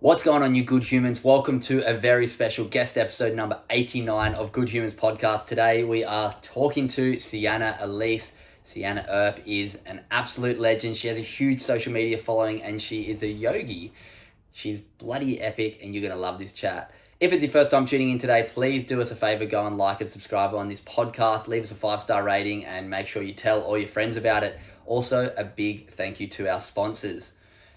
What's going on, you good humans? Welcome to a very special guest episode number 89 of Good Humans Podcast. Today we are talking to Sjana Elise. Sjana Earp is an absolute legend. She has a huge social media following and she is a yogi. She's bloody epic and you're going to love this chat. If it's your first time tuning in today, please do us a favor, go and like and subscribe on this podcast, leave us a 5-star rating and make sure you tell all your friends about it. Also, a big thank you to our sponsors.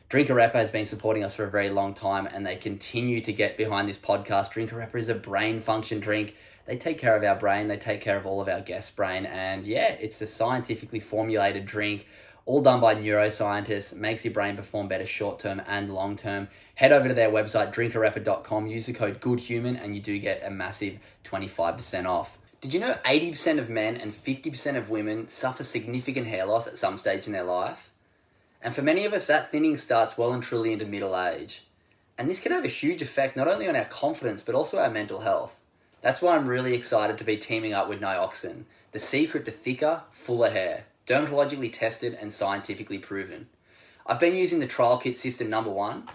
Drink a Rapper has been supporting us for a very long time and they continue to get behind this podcast. Drink a Rapper is a brain function drink. They take care of our brain. They take care of all of our guests' brain. And yeah, it's a scientifically formulated drink, all done by neuroscientists, makes your brain perform better short-term and long-term. Head over to their website, drinkarapper.com, use the code GOODHUMAN and you do get a massive 25% off. Did you know 80% of men and 50% of women suffer significant hair loss at some stage in their life? And for many of us, that thinning starts well and truly into middle age. And this can have a huge effect not only on our confidence, but also our mental health. That's why I'm really excited to be teaming up with Nioxin, the secret to thicker, fuller hair, dermatologically tested and scientifically proven. I've been using the trial kit system number 1,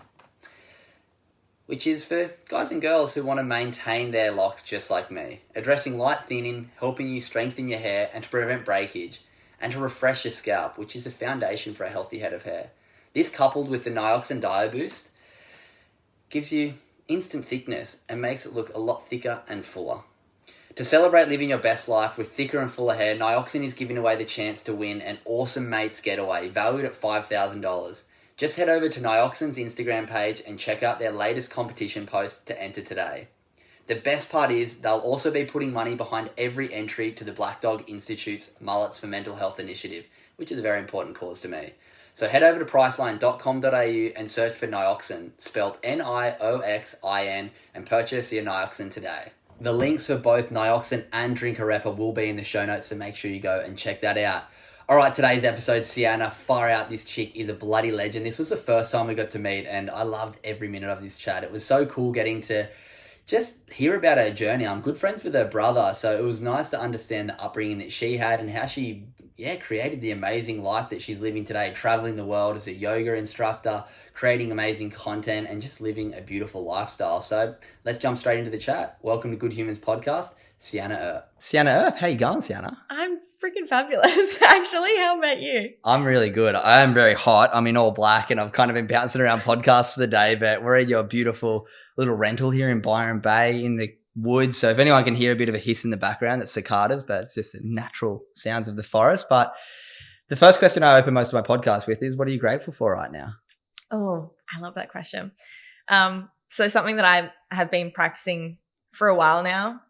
which is for guys and girls who want to maintain their locks just like me, addressing light thinning, helping you strengthen your hair and to prevent breakage, and to refresh your scalp, which is a foundation for a healthy head of hair. This, coupled with the Nioxin Dio Boost, gives you instant thickness and makes it look a lot thicker and fuller. To celebrate living your best life with thicker and fuller hair, Nioxin is giving away the chance to win an awesome Mates Getaway valued at $5,000. Just head over to Nioxin's Instagram page and check out their latest competition post to enter today. The best part is they'll also be putting money behind every entry to the Black Dog Institute's Mullets for Mental Health initiative, which is a very important cause to me. So head over to priceline.com.au and search for Nioxin, spelled Nioxin, and purchase your Nioxin today. The links for both Nioxin and Drink a Rapper will be in the show notes, so make sure you go and check that out. Alright, today's episode, Sjana, far out, this chick is a bloody legend. This was the first time we got to meet and I loved every minute of this chat. It was so cool getting to just hear about her journey. I'm good friends with her brother, so it was nice to understand the upbringing that she had and how she created the amazing life that she's living today, traveling the world as a yoga instructor, creating amazing content and just living a beautiful lifestyle. So let's jump straight into the chat. Welcome to Good Humans Podcast, Sjana Earp. Sjana Earp, how you going, Sjana? I'm freaking fabulous, actually. How about you? I'm really good. I am very hot. I'm in all black and I've kind of been bouncing around podcasts for the day, but we're at your beautiful little rental here in Byron Bay in the woods. So if anyone can hear a bit of a hiss in the background, it's cicadas, but it's just the natural sounds of the forest. But the first question I open most of my podcast with is, what are you grateful for right now? Oh, I love that question. So something that I have been practicing for a while now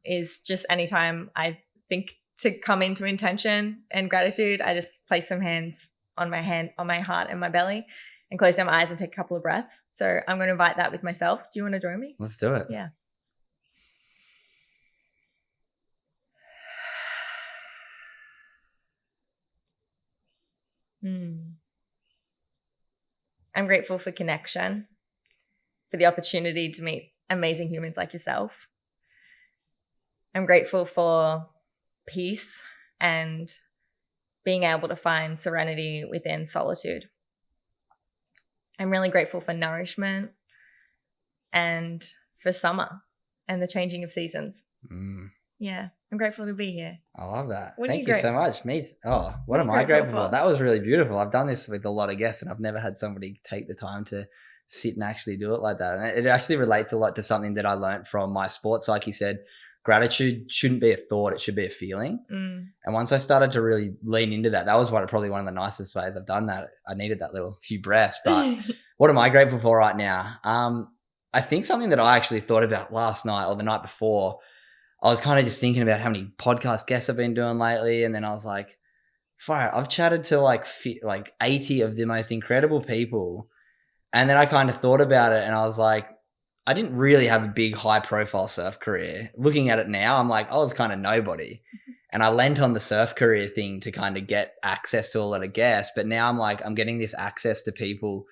is just anytime I think to come into intention and gratitude, I just place some hands on my heart and my belly and close down my eyes and take a couple of breaths. So I'm going to invite that with myself. Do you want to join me? Let's do it. Yeah. I'm grateful for connection, for the opportunity to meet amazing humans like yourself. I'm grateful for peace and being able to find serenity within solitude. I'm really grateful for nourishment and for summer and the changing of seasons. Yeah, I'm grateful to be here. I love that. What Thank you so much. What am I grateful for? That was really beautiful. I've done this with a lot of guests and I've never had somebody take the time to sit and actually do it like that. And it actually relates a lot to something that I learned from my sports. Like you said, gratitude shouldn't be a thought, it should be a feeling. And once I started to really lean into that, that was probably one of the nicest ways I've done that. I needed that little few breaths. But what am I grateful for right now? I think something that I actually thought about last night or the night before, I was kind of just thinking about how many podcast guests I've been doing lately. And then I was like, fire, I've chatted to like 80 of the most incredible people. And then I kind of thought about it and I was like, I didn't really have a big high profile surf career. Looking at it now, I'm like, I was kind of nobody. And I lent on the surf career thing to kind of get access to a lot of guests. But now I'm like, I'm getting this access to people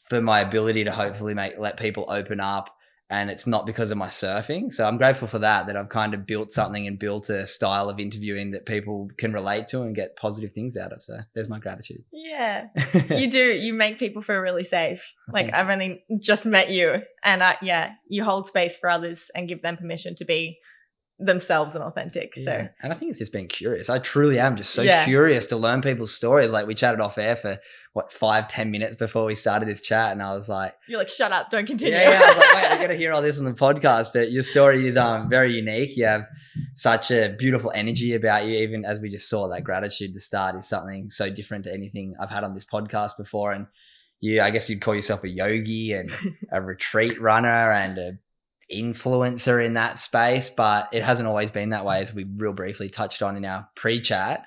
for my ability to hopefully let people open up and it's not because of my surfing. So I'm grateful for that I've kind of built something and built a style of interviewing that people can relate to and get positive things out of. So there's my gratitude. Yeah, you do. You make people feel really safe. Like I've only just met you, and you hold space for others and give them permission to be themselves and authentic. Yeah. So, and I think it's just being curious. I truly am just so curious to learn people's stories. Like we chatted off air for 5-10 minutes before we started this chat, and I was like, you're like, shut up, don't continue. Yeah, I was like, wait, I gotta hear all this on the podcast. But your story is very unique. You have such a beautiful energy about you. Even as we just saw, that gratitude to start is something so different to anything I've had on this podcast before. And I guess you'd call yourself a yogi and a retreat runner and a influencer in that space, but it hasn't always been that way, as we real briefly touched on in our pre-chat.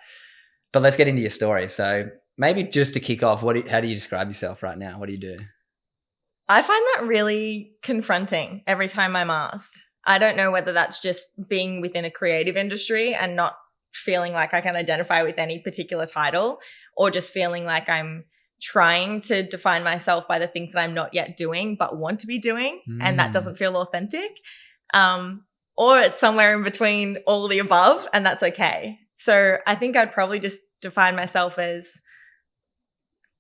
But let's get into your story. So maybe just to kick off, how do you describe yourself right now? What do you do? I find that really confronting every time I'm asked. I don't know whether that's just being within a creative industry and not feeling like I can identify with any particular title, or just feeling like I'm trying to define myself by the things that I'm not yet doing but want to be doing, and that doesn't feel authentic, or it's somewhere in between all the above, and that's okay. So I think I'd probably just define myself as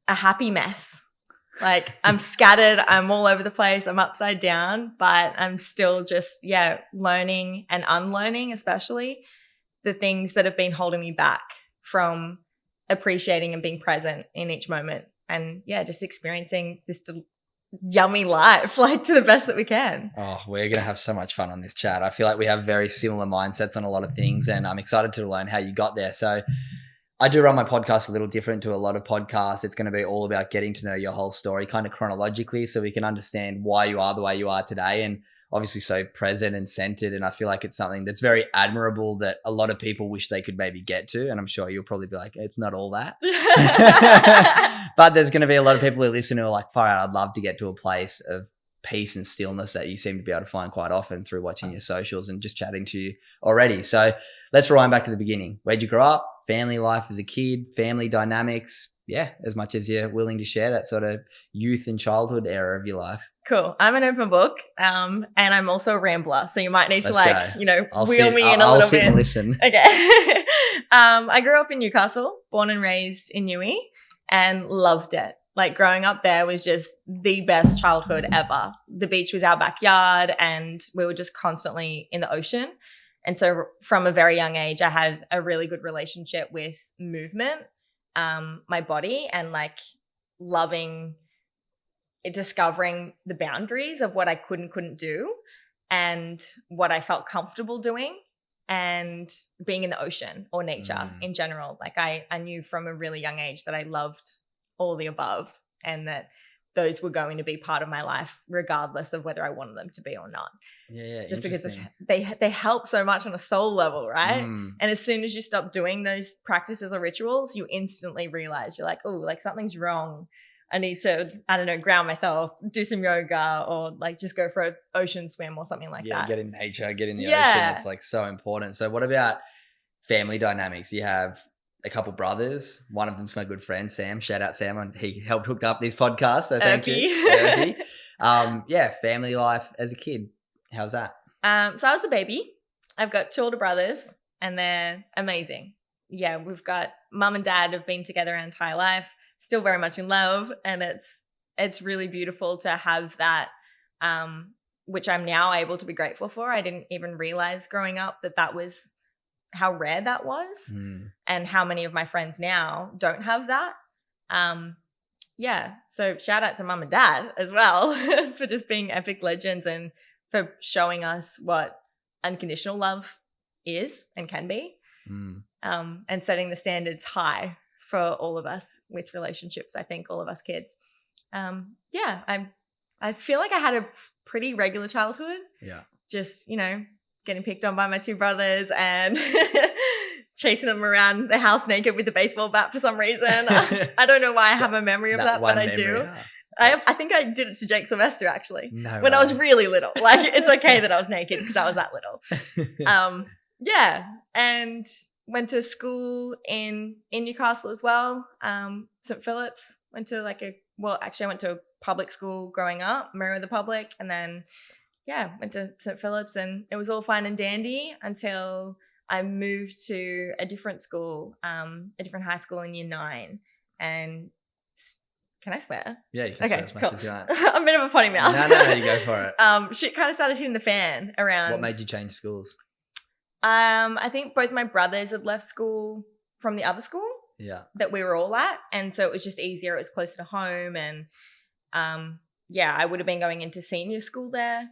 a happy mess. Like I'm scattered, I'm all over the place, I'm upside down, but I'm still just learning and unlearning, especially the things that have been holding me back from appreciating and being present in each moment, and just experiencing this yummy life like to the best that we can. Oh, we're gonna have so much fun on this chat. I feel like we have very similar mindsets on a lot of things, and I'm excited to learn how you got there. So I do run my podcast a little different to a lot of podcasts. It's going to be all about getting to know your whole story kind of chronologically, so we can understand why you are the way you are today, and obviously so present and centered. And I feel like it's something that's very admirable that a lot of people wish they could maybe get to. And I'm sure you'll probably be like, it's not all that. But there's going to be a lot of people who listen who are like, far out, I'd love to get to a place of peace and stillness that you seem to be able to find quite often through watching your socials and just chatting to you already. So let's rewind back to the beginning. Where'd you grow up? Family life as a kid, family dynamics. Yeah, as much as you're willing to share that sort of youth and childhood era of your life. Cool. I'm an open book, and I'm also a rambler. So you might need to wheel me in a I'll little sit bit. And listen. Okay. I grew up in Newcastle, born and raised in Newey, and loved it. Like growing up there was just the best childhood ever. The beach was our backyard, and we were just constantly in the ocean. And so from a very young age, I had a really good relationship with movement, my body, and like loving it, discovering the boundaries of what I could and couldn't do and what I felt comfortable doing, and being in the ocean or nature in general. Like I knew from a really young age that I loved all the above, and that those were going to be part of my life regardless of whether I wanted them to be or not. Yeah, just because they help so much on a soul level, right? And as soon as you stop doing those practices or rituals, you instantly realize you're like, oh, like something's wrong. I need to, I don't know, ground myself, do some yoga, or like just go for an ocean swim or something like that. Yeah, get in nature, get in the ocean. It's like so important. So what about family dynamics? You have a couple brothers. One of them's my good friend, Sam. Shout out Sam. And he helped hook up this podcast. So thank you. Family life as a kid. How's that? So I was the baby. I've got 2 older brothers, and they're amazing. Yeah, we've got mum and dad have been together our entire life, still very much in love, and it's really beautiful to have that, which I'm now able to be grateful for. I didn't even realize growing up that was how rare that was, and how many of my friends now don't have that. So shout out to mum and dad as well for just being epic legends and for showing us what unconditional love is and can be, and setting the standards high for all of us with relationships. I think all of us kids. I feel like I had a pretty regular childhood. Yeah. Just, getting picked on by my 2 brothers and chasing them around the house naked with a baseball bat for some reason. I don't know why I have a memory of that, but I do. Yeah. I think I did it to Jake Sylvester actually, when I was really little. Like it's okay that I was naked because I was that little. And went to school in Newcastle as well. St. Philip's. I went to I went to a public school growing up, Mirror of the Public, and then went to St. Philip's, and it was all fine and dandy until I moved to a different school, a different high school in year 9. And can I swear? Yeah, you can swear as much as you want. I'm a bit of a potty mouth. No, you go for it. Shit kind of started hitting the fan around. What made you change schools? I think both my brothers had left school from the other school that we were all at. And so it was just easier. It was closer to home. And I would have been going into senior school there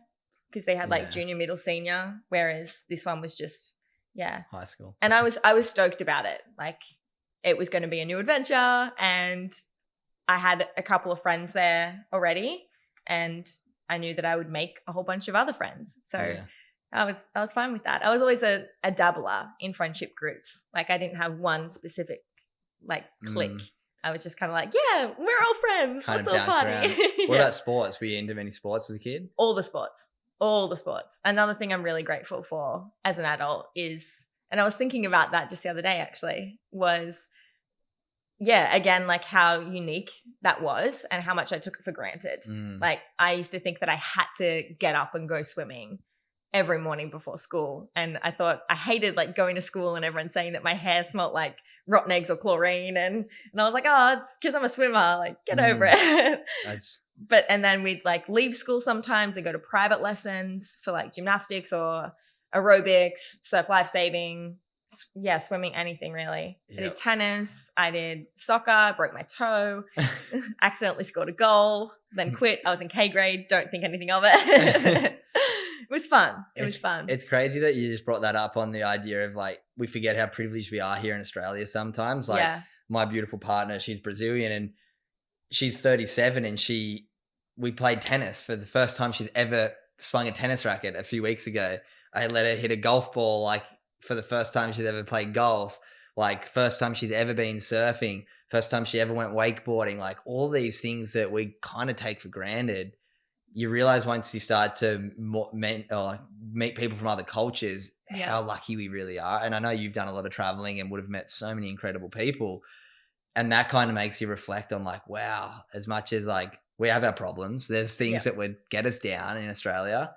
because they had like junior, middle, senior, whereas this one was just, high school. And I was stoked about it. Like it was going to be a new adventure, and I had a couple of friends there already, and I knew that I would make a whole bunch of other friends. So I was fine with that. I was always a dabbler in friendship groups. Like I didn't have one specific like clique. I was just kind of like, yeah, we're all friends. Let's all party. What about sports? Were you into any sports as a kid? All the sports. Another thing I'm really grateful for as an adult is, and I was thinking about that just the other day actually, was again, like how unique that was and how much I took it for granted. Like I used to think that I had to get up and go swimming every morning before school. And I thought I hated like going to school and everyone saying that my hair smelled like rotten eggs or chlorine. And I was like, oh, it's because I'm a swimmer. Like get over it. And then we'd like leave school sometimes and go to private lessons for like gymnastics or aerobics, surf life saving, swimming, anything really. I did tennis, I did soccer, broke my toe, accidentally scored a goal, then quit. I was in K grade, don't think anything of it. It was fun. It was fun. It's crazy that you just brought that up on the idea of like, we forget how privileged we are here in Australia sometimes. Like my beautiful partner, she's Brazilian and she's 37 and we played tennis for the first time she's ever swung a tennis racket a few weeks ago. I let her hit a golf ball like for the first time she's ever played golf, like first time she's ever been surfing, first time she ever went wakeboarding, like all these things that we kind of take for granted. You realize once you start to meet people from other cultures, how lucky we really are. And I know you've done a lot of traveling and would have met so many incredible people. And that kind of makes you reflect on like, wow, as much as like we have our problems, there's things that would get us down in Australia.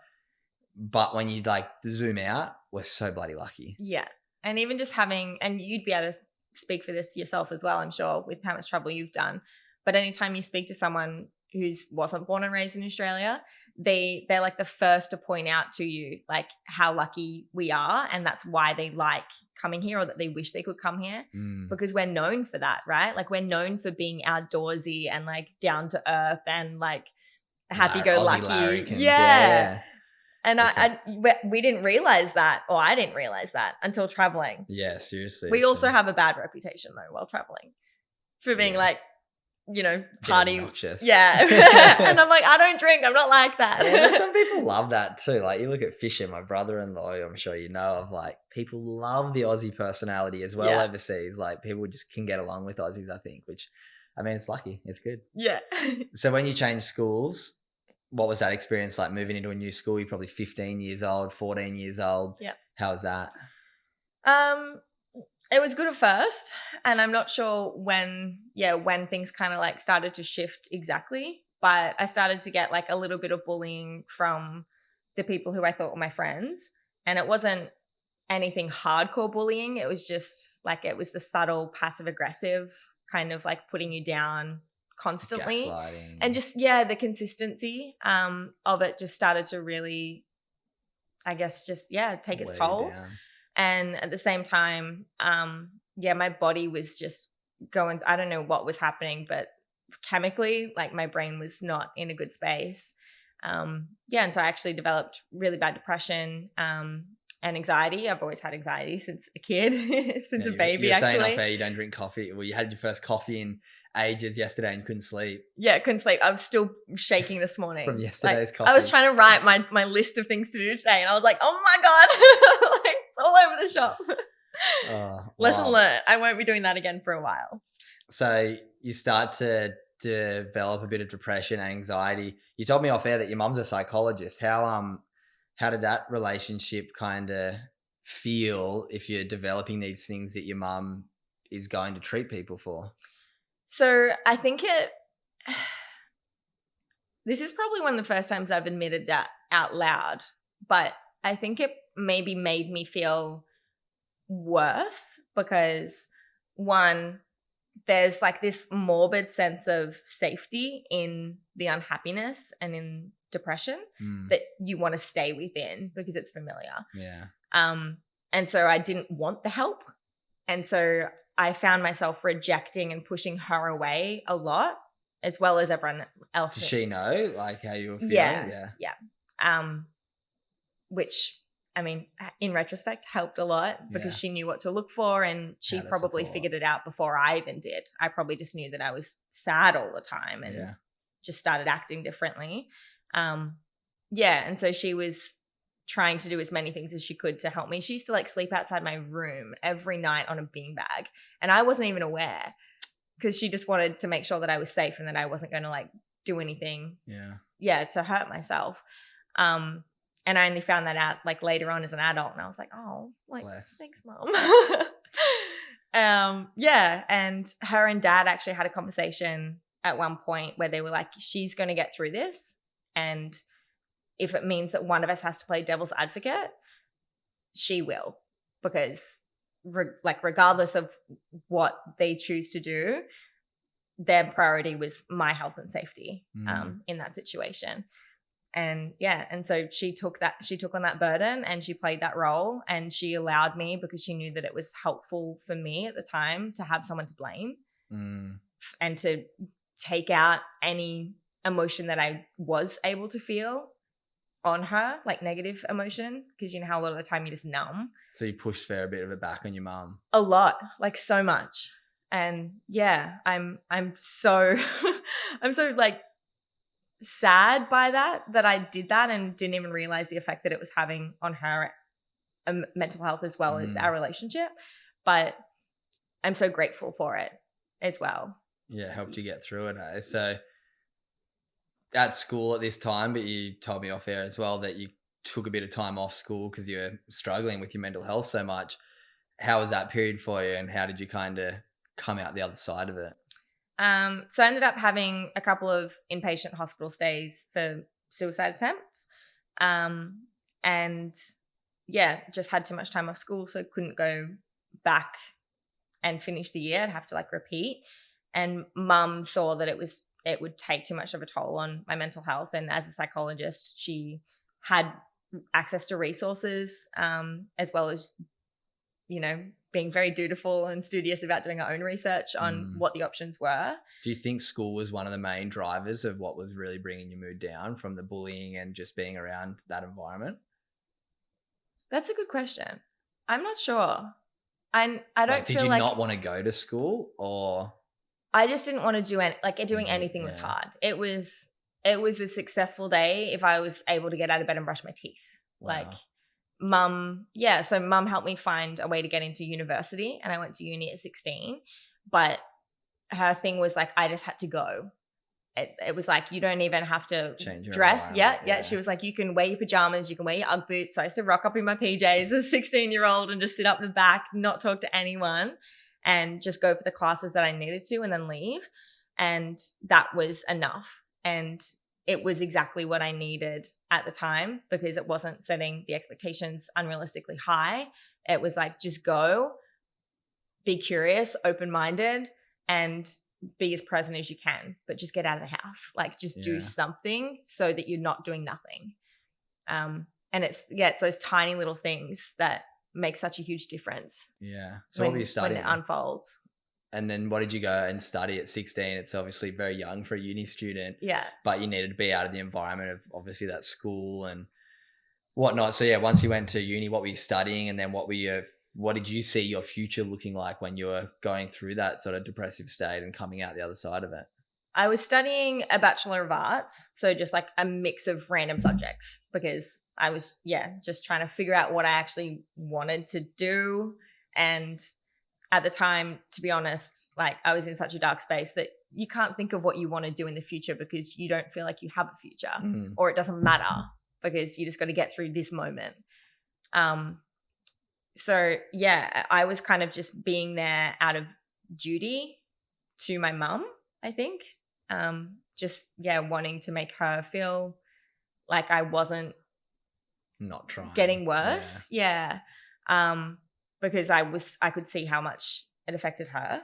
But when you like zoom out, we're so bloody lucky. Yeah. And even just having, and you'd be able to speak for this yourself as well, I'm sure, with how much travel you've done. But anytime you speak to someone who wasn't born and raised in Australia, they're like the first to point out to you like how lucky we are, and that's why they like coming here, or that they wish they could come here, because we're known for that, right? Like we're known for being outdoorsy and like down to earth and like happy-go-lucky. Yeah. And we didn't realize that, or I didn't realize that until traveling. Yeah, seriously. We also have a bad reputation though while traveling for being like, you know, party. Yeah. And I'm like, I don't drink. I'm not like that. Yeah, some people love that too. Like you look at Fisher, my brother-in-law, I'm sure you know of, like people love the Aussie personality as well overseas. Like people just can get along with Aussies, I think, which, I mean, it's lucky. It's good. Yeah. So when you changed schools, what was that experience like moving into a new school? You're probably 15 years old, 14 years old. Yeah. How was that? It was good at first, and I'm not sure when things kind of like started to shift exactly, but I started to get like a little bit of bullying from the people who I thought were my friends, and it wasn't anything hardcore bullying. It was just like, it was the subtle passive aggressive kind of like putting you down constantly. Gaslighting. And just, the consistency of it just started to really, I guess, just, take its toll. And at the same time, my body was just going, I don't know what was happening, but chemically, like my brain was not in a good space. And so I actually developed really bad depression and anxiety. I've always had anxiety since a kid, since a baby, you're actually. Saying off air you don't drink coffee. Well, you had your first coffee in ages yesterday and couldn't sleep. Yeah, couldn't sleep. I was still shaking this morning. From yesterday's coffee. I was trying to write my list of things to do today, and I was like, oh my God, like, it's all over the shop. Lesson learned. I won't be doing that again for a while. So you start to develop a bit of depression, anxiety. You told me off air that your mum's a psychologist. How did that relationship kind of feel if you're developing these things that your mum is going to treat people for? So I think this is probably one of the first times I've admitted that out loud, but I think it maybe made me feel worse because, one, there's like this morbid sense of safety in the unhappiness and in depression that you want to stay within because it's familiar. Yeah. And so I didn't want the help. And so I found myself rejecting and pushing her away a lot, as well as everyone else. Does she know like how you were feeling? Yeah. Which, I mean, in retrospect, helped a lot because she knew what to look for, and she probably figured it out before I even did. I probably just knew that I was sad all the time and just started acting differently. And so she was trying to do as many things as she could to help me. She used to like sleep outside my room every night on a beanbag, and I wasn't even aware because she just wanted to make sure that I was safe and that I wasn't going to like do anything to hurt myself. And I only found that out like later on as an adult, and I was like, oh, like, thanks, Mom. And her and Dad actually had a conversation at one point where they were like, she's going to get through this, and if it means that one of us has to play devil's advocate, she will, because regardless of what they choose to do, their priority was my health and safety in that situation. And and so she took on that burden and she played that role, and she allowed me, because she knew that it was helpful for me at the time to have someone to blame and to take out any emotion that I was able to feel on her, like negative emotion, because you know how a lot of the time you just numb. So you pushed fair a bit of it back on your mum. A lot, like so much. And I'm so I'm so like sad by that I did that and didn't even realize the effect that it was having on her mental health as well as our relationship. But I'm so grateful for it as well. Yeah, helped you get through it. Eh? So at school at this time, but you told me off air as well that you took a bit of time off school because you were struggling with your mental health so much. How was that period for you, and how did you kind of come out the other side of it? So I ended up having a couple of inpatient hospital stays for suicide attempts. And just had too much time off school, so couldn't go back and finish the year. I'd have to like repeat. And Mum saw that it would take too much of a toll on my mental health. And as a psychologist, she had access to resources, as well as, you know, being very dutiful and studious about doing our own research on what the options were. Do you think school was one of the main drivers of what was really bringing your mood down, from the bullying and just being around that environment? That's a good question. I'm not sure. I don't feel like... Did you not want to go to school, or... I just didn't want to do doing anything was hard. It was a successful day if I was able to get out of bed and brush my teeth. Wow. Like... so Mum helped me find a way to get into university, and I went to uni at 16, but her thing was like, I just had to go. It was like, you don't even have to dress. Yeah. She was like, you can wear your pajamas, you can wear your Ugg boots. So I used to rock up in my PJs as a 16-year-old and just sit up the back, not talk to anyone, and just go for the classes that I needed to and then leave. And that was enough. And it was exactly what I needed at the time, because it wasn't setting the expectations unrealistically high. It was like, just go, be curious, open-minded, and be as present as you can, but just get out of the house. Like, just do something so that you're not doing nothing. And it's those tiny little things that make such a huge difference. Yeah. So what were you studying? When it unfolds. And then what did you go and study at 16? It's obviously very young for a uni student. Yeah. But you needed to be out of the environment of obviously that school and whatnot. So once you went to uni, what were you studying? And then what did you see your future looking like when you were going through that sort of depressive state and coming out the other side of it? I was studying a Bachelor of Arts. So just like a mix of random subjects, because I was, just trying to figure out what I actually wanted to do. And at the time, to be honest, like, I was in such a dark space that you can't think of what you want to do in the future because you don't feel like you have a future, or it doesn't matter because you just got to get through this moment. So I was kind of just being there out of duty to my mum, I think. Wanting to make her feel like I wasn't not trying, getting worse. Yeah. Because I could see how much it affected her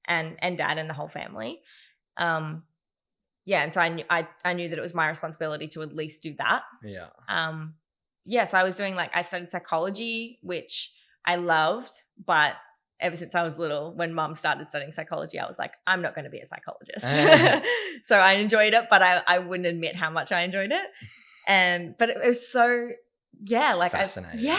and Dad and the whole family. And so I knew that it was my responsibility to at least do that. Yeah. So I was doing I studied psychology, which I loved, but ever since I was little, when Mum started studying psychology, I was like, I'm not going to be a psychologist. So I enjoyed it, but I wouldn't admit how much I enjoyed it. But it was so, fascinating.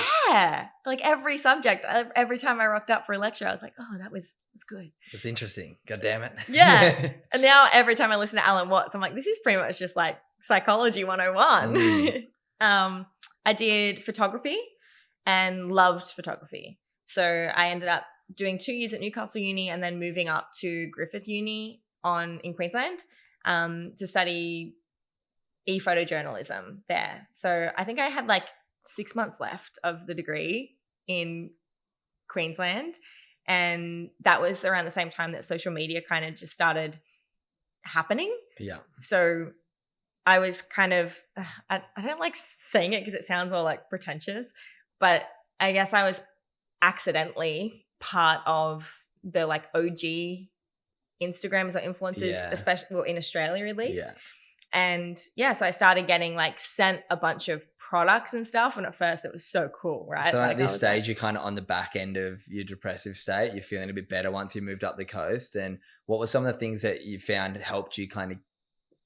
Every subject, every time I rocked up for a lecture, I was like, oh, that was good. It's interesting. God damn it. Yeah. And now every time I listen to Alan Watts, I'm like, this is pretty much just like psychology 101. I did photography and loved photography. So I ended up doing 2 years at Newcastle Uni and then moving up to Griffith Uni in Queensland to study e-photojournalism there. So I think I had 6 months left of the degree in Queensland, and that was around the same time that social media kind of just started happening. Yeah. So I was kind of I don't like saying it because it sounds all pretentious, but I guess I was accidentally part of the OG Instagrams or influencers, especially in Australia at least. And so I started getting sent a bunch of products and stuff, and at first it was so cool, right? So at this stage you're kind of on the back end of your depressive state, you're feeling a bit better once you moved up the coast. And what were some of the things that you found helped you kind of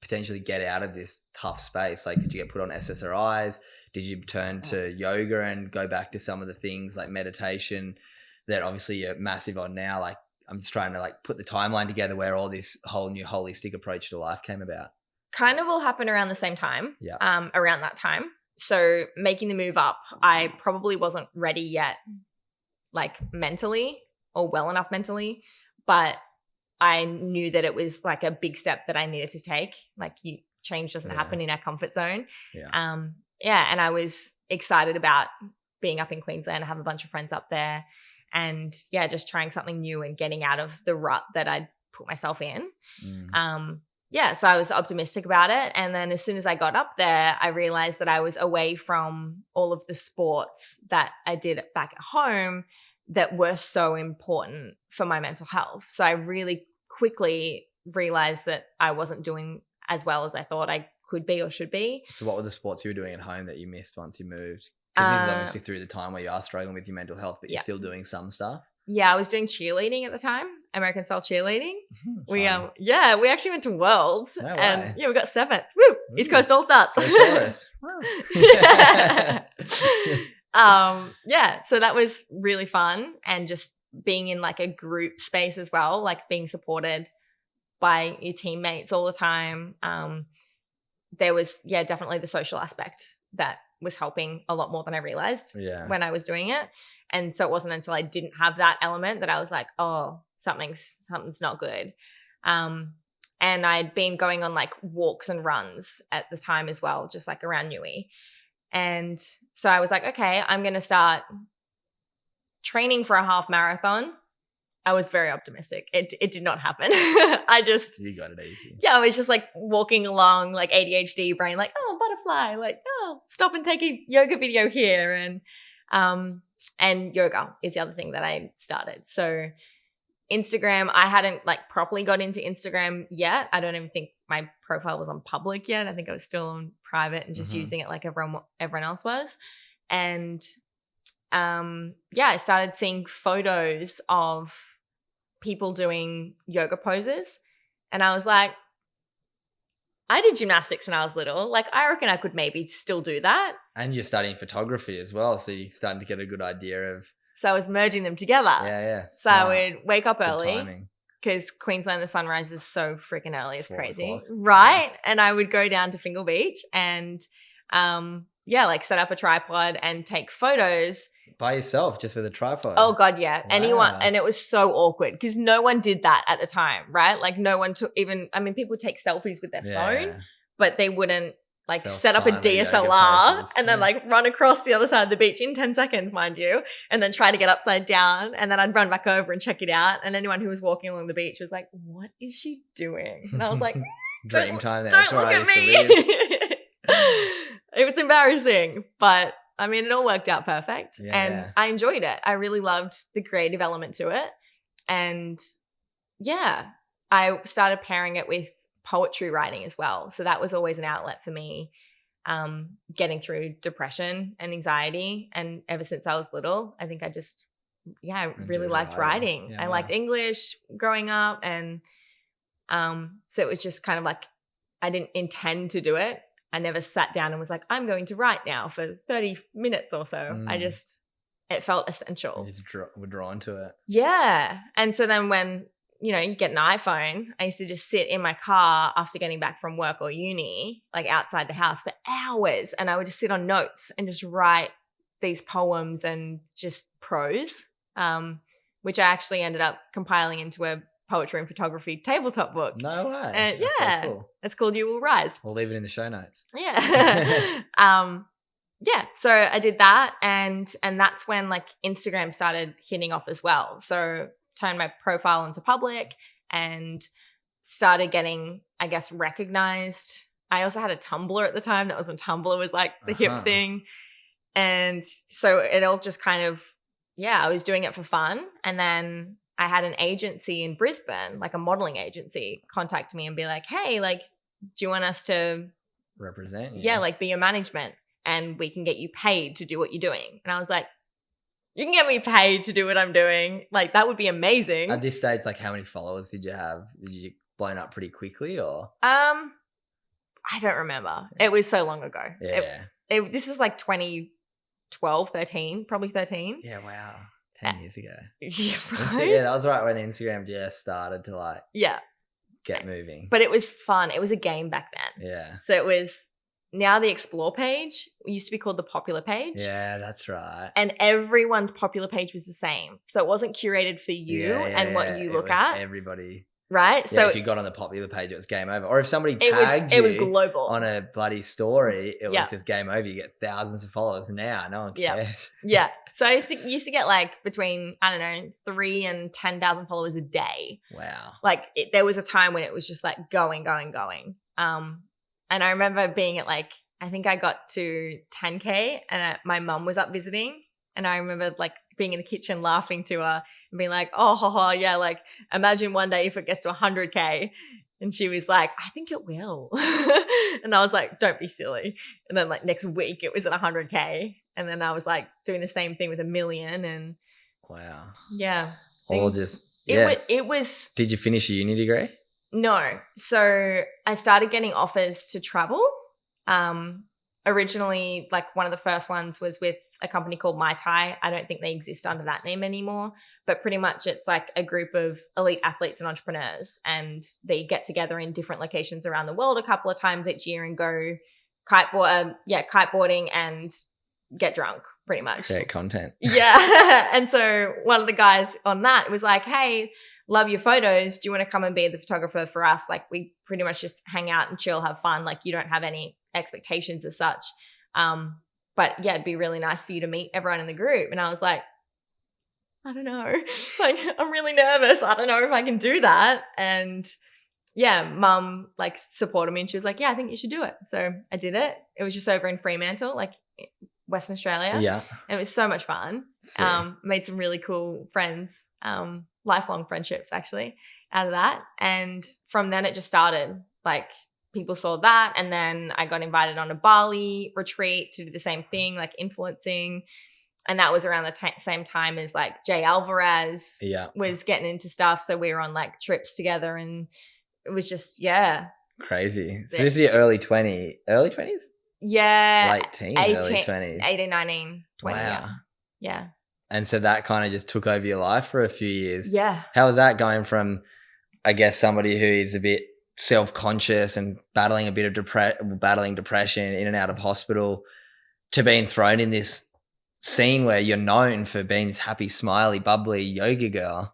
potentially get out of this tough space? Did you get put on SSRIs? Did you turn to yoga and go back to some of the things like meditation that obviously you're massive on now? I'm just trying to put the timeline together where all this whole new holistic approach to life came about. Kind of all happened around the same time. Yeah. Around that time. So making the move up, I probably wasn't ready yet, mentally or well enough mentally, but I knew that it was a big step that I needed to take. Change doesn't happen in our comfort zone. Yeah. And I was excited about being up in Queensland. I have a bunch of friends up there, and just trying something new and getting out of the rut that I'd put myself in. So I was optimistic about it. And then as soon as I got up there, I realized that I was away from all of the sports that I did back at home that were so important for my mental health. So I really quickly realized that I wasn't doing as well as I thought I could be or should be. So what were the sports you were doing at home that you missed once you moved? Because this is obviously through the time where you are struggling with your mental health, but you're still doing some stuff. Yeah, I was doing cheerleading at the time, American style cheerleading. We actually went to Worlds, and we got 7th. Woo! East Coast All Stars. So that was really fun, and just being in a group space as well, being supported by your teammates all the time. There was definitely the social aspect that was helping a lot more than I realized when I was doing it. And so it wasn't until I didn't have that element that I was like, oh, something's not good. And I'd been going on walks and runs at the time as well, just around Newey. And so I was like, okay, I'm going to start training for a half marathon. I was very optimistic. It did not happen. You got it easy. Yeah, I was just walking along, ADHD brain, oh, butterfly, stop and take a yoga video here. And yoga is the other thing that I started. So Instagram, I hadn't properly got into Instagram yet. I don't even think my profile was on public yet. I think I was still on private and just using it like everyone else was. And I started seeing photos of people doing yoga poses, and I was like, I did gymnastics when I was little. I reckon I could maybe still do that. And you're studying photography as well, so you're starting to get a good idea of. So I was merging them together. Yeah. So I would wake up early because Queensland, the sunrise is so freaking early. It's crazy, right? Yes. And I would go down to Fingal Beach and set up a tripod and take photos. By yourself, just with a tripod? Oh, God, yeah. Wow. Anyone. And it was so awkward because no one did that at the time, right? No one took people take selfies with their phone, but they wouldn't set up a DSLR and then run across the other side of the beach in 10 seconds, mind you, and then try to get upside down. And then I'd run back over and check it out. And anyone who was walking along the beach was like, what is she doing? And I was like, dream time there. Don't look at me. embarrassing, but I mean, it all worked out perfect. Yeah, and yeah. I enjoyed it. I really loved the creative element to it. And yeah, I started pairing it with poetry writing as well. So that was always an outlet for me, getting through depression and anxiety. And ever since I was little, I think I just, I really Enjoyed liked writing. Yeah, I wow. liked English growing up. And so it was just kind of like, I didn't intend to do it. I never sat down and was like, I'm going to write now for 30 minutes or so. It felt essential. You just were drawn to it. Yeah. And so then when, you get an iPhone, I used to just sit in my car after getting back from work or uni, like outside the house for hours. And I would just sit on notes and just write these poems and just prose, which I actually ended up compiling into a poetry and photography tabletop book. No way. And That's yeah, so cool. it's called You Will Rise. We'll leave it in the show notes. Yeah. Yeah, so I did that, and that's when like Instagram started hitting off as well. So turned my profile into public and started getting, I guess, recognized. I also had a Tumblr at the time. That was when Tumblr was like the hip thing. And so it all just kind of, I was doing it for fun. And then I had an agency in Brisbane, like a modeling agency, contact me and be like, hey, like, do you want us to represent you? Yeah, like be your management and we can get you paid to do what you're doing. And I was like, you can get me paid to do what I'm doing. Like, that would be amazing. At this stage, like, how many followers did you have? Did you blown up pretty quickly or? I don't remember. It was so long ago. Yeah. This was like 2012, 13, probably 13. Yeah, wow. 10 years ago. Yeah, right? Yeah, that was right when Instagram just started to like get moving. But it was fun. It was a game back then. Yeah. So it was now the Explore page. It used to be called the Popular page. Yeah, that's right. And everyone's Popular page was the same. So it wasn't curated for you and what you look at. Everybody. Right? Yeah, so if you got on the Popular page, it was game over. Or if somebody tagged it was you global on a bloody story, it was just game over. You get thousands of followers now. No one cares. Yeah. So I used to get like between, I don't know, 3,000 and 10,000 followers a day. Wow. Like there was a time when it was just like going. And I remember being at like, I think I got to 10K and my mum was up visiting. And I remember like being in the kitchen laughing to her and being like, oh, yeah, like imagine one day if it gets to 100K. And she was like, I think it will. And I was like, don't be silly. And then like next week it was at 100K. And then I was like doing the same thing with 1 million. And wow. Yeah. All just, yeah. It was. Did you finish a uni degree? No. So I started getting offers to travel. Originally, like one of the first ones was with a company called Mai Tai. I don't think they exist under that name anymore, but pretty much it's like a group of elite athletes and entrepreneurs, and they get together in different locations around the world a couple of times each year and go kiteboarding and get drunk, pretty much. Great content. Yeah. And so one of the guys on that was like, hey, love your photos. Do you want to come and be the photographer for us? Like, we pretty much just hang out and chill, have fun. Like, you don't have any expectations as such. But yeah, it'd be really nice for you to meet everyone in the group. And I was like, I don't know. Like, I'm really nervous. I don't know if I can do that. And yeah, mum like supported me and she was like, yeah, I think you should do it. So I did it. It was just over in Fremantle, like Western Australia. Yeah. And it was so much fun. Made some really cool friends, lifelong friendships actually out of that. And from then it just started. Like, people saw that, and then I got invited on a Bali retreat to do the same thing, like influencing. And that was around the same time as like Jay Alvarez was getting into stuff. So we were on like trips together, and it was just, crazy. So this is your early 20s? Yeah. Late teens, 18, early 20s. 18, 19, 20. Wow. Yeah. And so that kind of just took over your life for a few years. Yeah. How was that going from, I guess, somebody who is a bit self-conscious and battling a bit of battling depression, in and out of hospital, to being thrown in this scene where you're known for being this happy, smiley, bubbly yoga girl?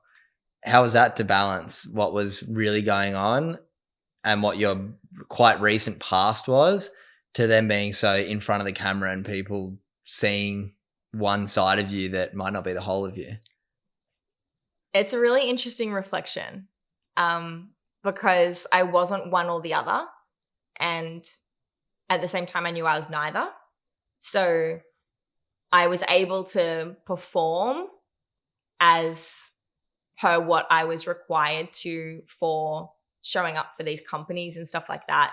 How was that to balance what was really going on and what your quite recent past was, to then being so in front of the camera and people seeing one side of you that might not be the whole of you? It's a really interesting reflection. Because I wasn't one or the other. And at the same time, I knew I was neither. So I was able to perform as per what I was required to for showing up for these companies and stuff like that.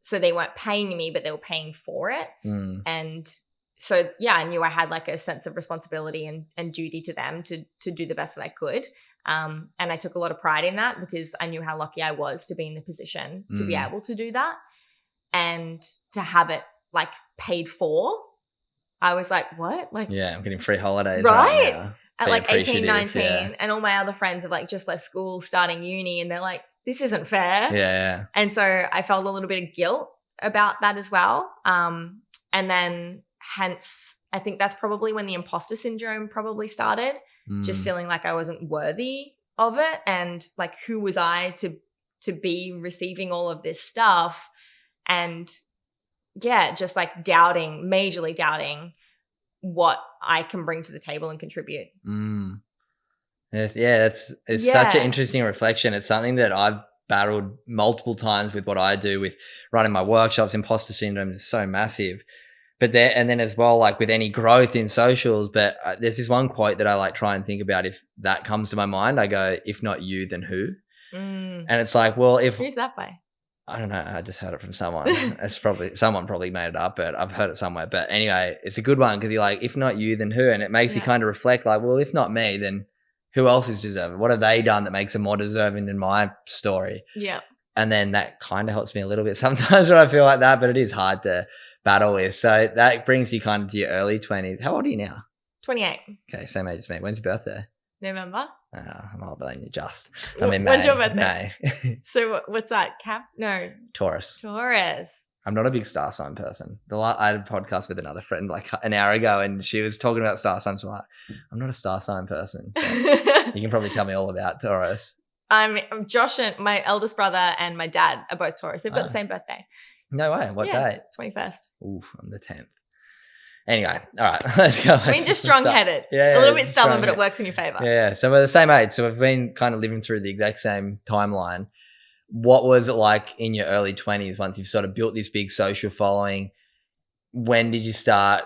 So they weren't paying me, but they were paying for it. And so, yeah, I knew I had like a sense of responsibility and duty to them to do the best that I could. And I took a lot of pride in that because I knew how lucky I was to be in the position to be able to do that and to have it like paid for. I was like, what? Like, yeah, I'm getting free holidays right now. At like 18, 19. Yeah. And all my other friends have like just left school, starting uni, and they're like, this isn't fair. Yeah. And so I felt a little bit of guilt about that as well. And then hence, I think that's probably when the imposter syndrome probably started, just feeling like I wasn't worthy of it. And like, who was I to be receiving all of this stuff? And yeah, just like majorly doubting what I can bring to the table and contribute. Yeah, it's such an interesting reflection. It's something that I've battled multiple times with what I do with running my workshops. Imposter syndrome is so massive. But and then as well, like with any growth in socials, but there's this one quote that I like try and think about. If that comes to my mind, I go, if not you, then who? And it's like, well, who's that by? I don't know. I just heard it from someone. It's probably someone made it up, but I've heard it somewhere. But anyway, it's a good one because you're like, if not you, then who? And it makes you kind of reflect like, well, if not me, then who else is deserving? What have they done that makes them more deserving than my story? Yeah. And then that kind of helps me a little bit sometimes when I feel like that, but it is hard to battle with. So that brings you kind of to your early 20s. How old are you now? 28. Okay, same age as me. When's your birthday? November. I'm older than you just. I'm in May. When's your birthday? May. So what's that? Cap? No. Taurus. I'm not a big star sign person. I had a podcast with another friend like an hour ago and she was talking about star signs. So I'm not a star sign person. You can probably tell me all about Taurus. I'm Josh, and my eldest brother and my dad are both Taurus. They've got the same birthday. No way. What date? 21st. Ooh, I'm the 10th. Anyway, all right, let's go. I mean, just strong-headed. A little bit stubborn, but it works in your favor. Yeah, so we're the same age. So we've been kind of living through the exact same timeline. What was it like in your early 20s once you've sort of built this big social following? When did you start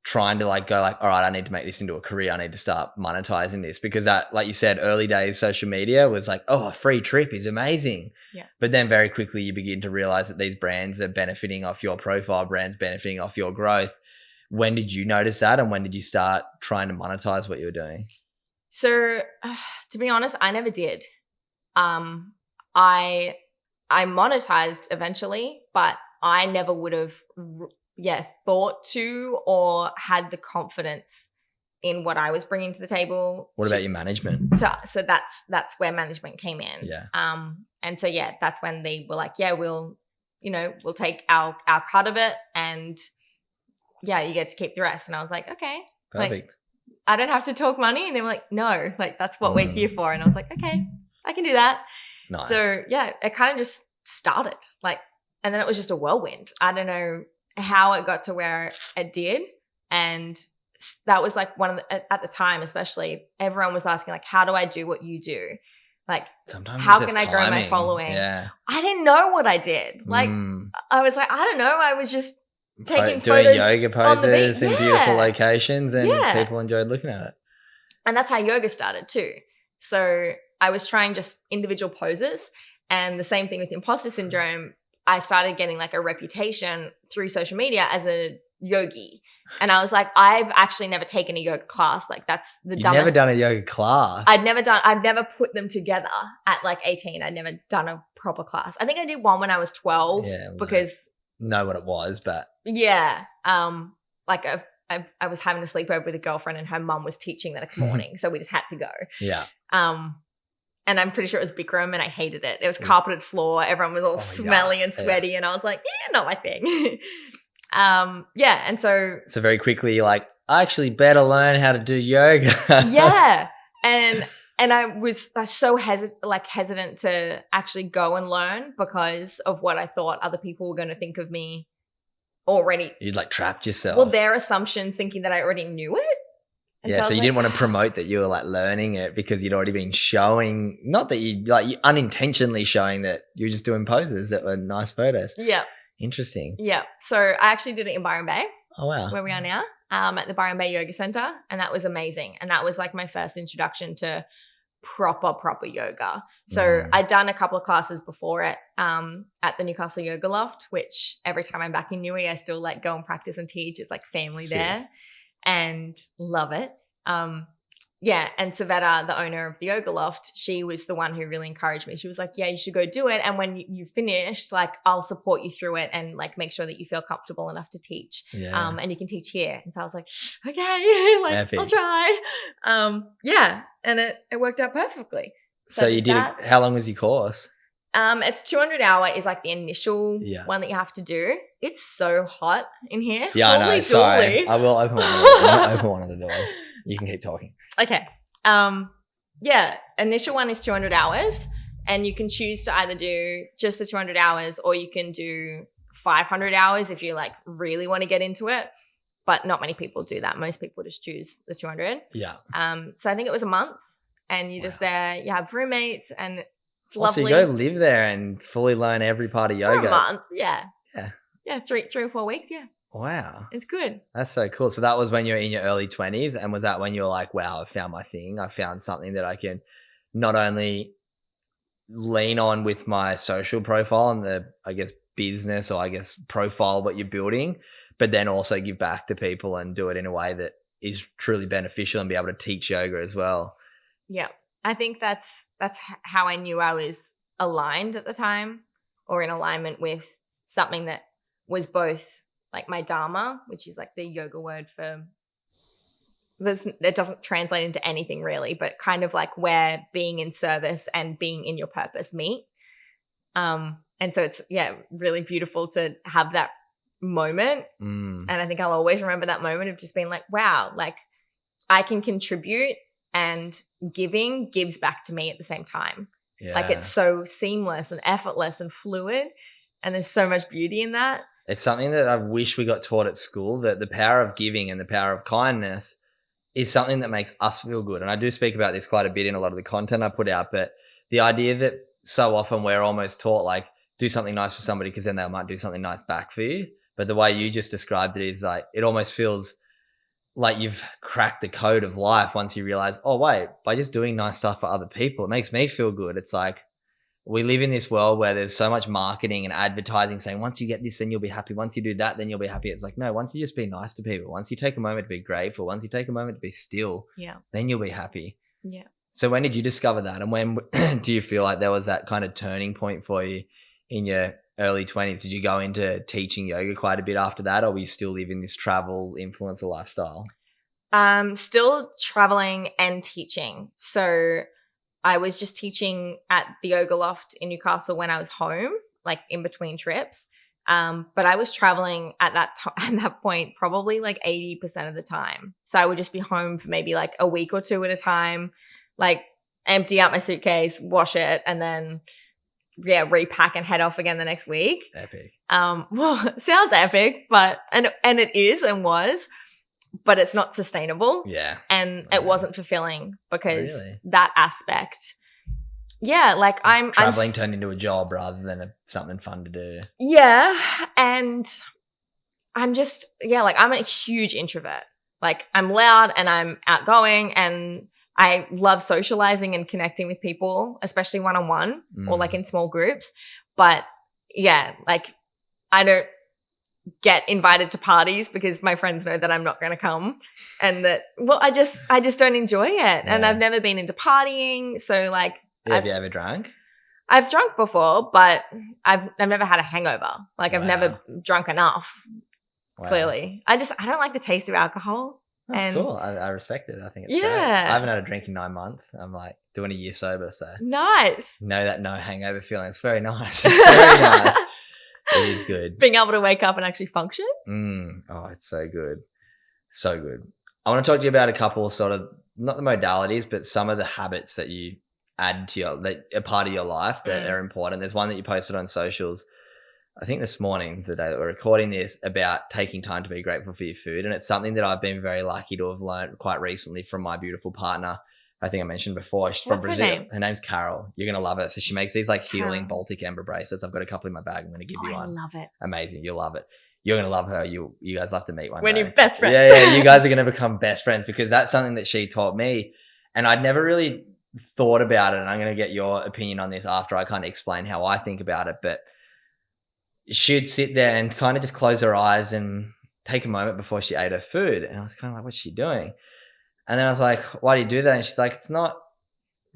trying to like go like, all right, I need to make this into a career. I need to start monetizing this? Because that, like you said, early days social media was like, oh, a free trip is amazing. Yeah. But then very quickly you begin to realize that these brands are benefiting off your profile, brands benefiting off your growth. When did you notice that, and when did you start trying to monetize what you were doing? So, to be honest, I never did. I monetized eventually, but I never would have, thought to or had the confidence in what I was bringing to the table. What about your management? So that's where management came in. Yeah. And so that's when they were like, we'll take our cut of it, and you get to keep the rest. And I was like, okay. Perfect. Like, I don't have to talk money. And they were like, no, like that's what we're here for. And I was like, okay, I can do that. Nice. So it kind of just started like, and then it was just a whirlwind. I don't know how it got to where it did. And that was like at the time, especially everyone was asking like, how do I do what you do? Like, sometimes how can I grow my following? Yeah. I didn't know what I did. Like, I was like, I don't know. I was just taking doing photos yoga poses in beautiful locations, and people enjoyed looking at it. And that's how yoga started too. So I was trying just individual poses, and the same thing with imposter syndrome. I started getting like a reputation through social media as a yogi, and I was like, I've actually never taken a yoga class. Like that's the dumbest. You've never done a yoga class? I've never put them together at like 18. I'd never done a proper class. I think I did one when I was 12 because know what it was, but like I was having a sleepover with a girlfriend, and her mum was teaching the next morning, so we just had to go. Yeah. And I'm pretty sure it was Bikram, and I hated it. It was carpeted floor. Everyone was all smelly and sweaty, and I was like, not my thing. And so very quickly you're like, I actually better learn how to do yoga. And I was so hesitant to actually go and learn because of what I thought other people were going to think of me already. You'd like trapped yourself. Well, their assumptions, thinking that I already knew it. And so you didn't want to promote that you were like learning it because you'd already been showing, not that you unintentionally showing that you were just doing poses that were nice photos. Yeah. Interesting. Yeah. So I actually did it in Byron Bay. Oh, wow. Where we are now, at the Byron Bay Yoga Center. And that was amazing. And that was like my first introduction to proper yoga. So I'd done a couple of classes before it at the Newcastle Yoga Loft, which every time I'm back in Newey, I still like go and practice and teach. It's like family there and love it. Yeah, and Savetta, the owner of the Yoga Loft, she was the one who really encouraged me. She was like, yeah, you should go do it. And when you finished, like, I'll support you through it and like make sure that you feel comfortable enough to teach. Yeah. And you can teach here. And so I was like, okay, like Epic. I'll try. Yeah, and it worked out perfectly. So you did it. How long was your course? It's 200 hour is like the initial one that you have to do. It's so hot in here. Yeah, I know. Sorry. I will open one of the doors. You can keep talking. Okay. Yeah, initial one is 200 hours and you can choose to either do just the 200 hours or you can do 500 hours if you like really want to get into it. But not many people do that. Most people just choose the 200. Yeah. So I think it was a month and you're just there, you have roommates and it's lovely. So you go live there and fully learn every part of yoga. For a month, yeah. Yeah. Yeah, three or 4 weeks, yeah. Wow. It's good. That's so cool. So that was when you were in your early 20s, and was that when you were like, wow, I found my thing. I found something that I can not only lean on with my social profile and the, I guess, business or I guess profile what you're building, but then also give back to people and do it in a way that is truly beneficial and be able to teach yoga as well. Yeah. I think that's how I knew I was aligned at the time, or in alignment with something that was both like my dharma, which is like the yoga word for this. It doesn't translate into anything really, but kind of like where being in service and being in your purpose meet. And so it's, really beautiful to have that moment. And I think I'll always remember that moment of just being like, wow, like I can contribute and giving gives back to me at the same time. Yeah. Like it's so seamless and effortless and fluid. And there's so much beauty in that. It's something that I wish we got taught at school, that the power of giving and the power of kindness is something that makes us feel good. And I do speak about this quite a bit in a lot of the content I put out, but the idea that so often we're almost taught like do something nice for somebody because then they might do something nice back for you. But the way you just described it is like, it almost feels like you've cracked the code of life once you realize, oh wait, by just doing nice stuff for other people, it makes me feel good. It's like, we live in this world where there's so much marketing and advertising saying, once you get this, then you'll be happy. Once you do that, then you'll be happy. It's like, no, once you just be nice to people, once you take a moment to be grateful, once you take a moment to be still, then you'll be happy. Yeah. So when did you discover that? And when do you feel like there was that kind of turning point for you in your early 20s? Did you go into teaching yoga quite a bit after that, or were you still living this travel influencer lifestyle? Still traveling and teaching. So I was just teaching at the Yoga Loft in Newcastle when I was home, like in between trips. But I was traveling at that point probably like 80% of the time. So I would just be home for maybe like a week or two at a time, like empty out my suitcase, wash it, and then repack and head off again the next week. Epic. Well, it sounds epic, but and it is and was. But it's not sustainable. Yeah. And it wasn't fulfilling because that aspect. Yeah, like traveling turned into a job rather than something fun to do. Yeah. And I'm just, like I'm a huge introvert. Like I'm loud and I'm outgoing and I love socializing and connecting with people, especially one-on-one or like in small groups. But like I don't get invited to parties because my friends know that I'm not going to come, and that, well, I just don't enjoy it. And I've never been into partying. So like, have you ever drunk? I've drunk before, but I've never had a hangover. Like I've never drunk enough. Clearly. I don't like the taste of alcohol. That's cool. I respect it. I think it's great. I haven't had a drink in 9 months. I'm like doing a year sober. So nice. Know that no hangover feeling. It's very nice. It's very nice. It is good. Being able to wake up and actually function. Oh, it's so good. So good. I want to talk to you about a couple sort of, not the modalities, but some of the habits that you add to that are part of your life that are important. There's one that you posted on socials, I think this morning, the day that we're recording this, about taking time to be grateful for your food. And it's something that I've been very lucky to have learned quite recently from my beautiful partner, I think I mentioned before. She's from Brazil. Her name's Carol. You're going to love it. So she makes these like healing Baltic Ember bracelets. I've got a couple in my bag. I'm going to give you one. I love it. Amazing. You'll love it. You're going to love her. You guys have to meet one When day. you're best friends. Yeah. You guys are going to become best friends because that's something that she taught me. And I'd never really thought about it. And I'm going to get your opinion on this after I kind of explain how I think about it. But she'd sit there and kind of just close her eyes and take a moment before she ate her food. And I was kind of like, what's she doing? And then I was like, why do you do that? And she's like, it's not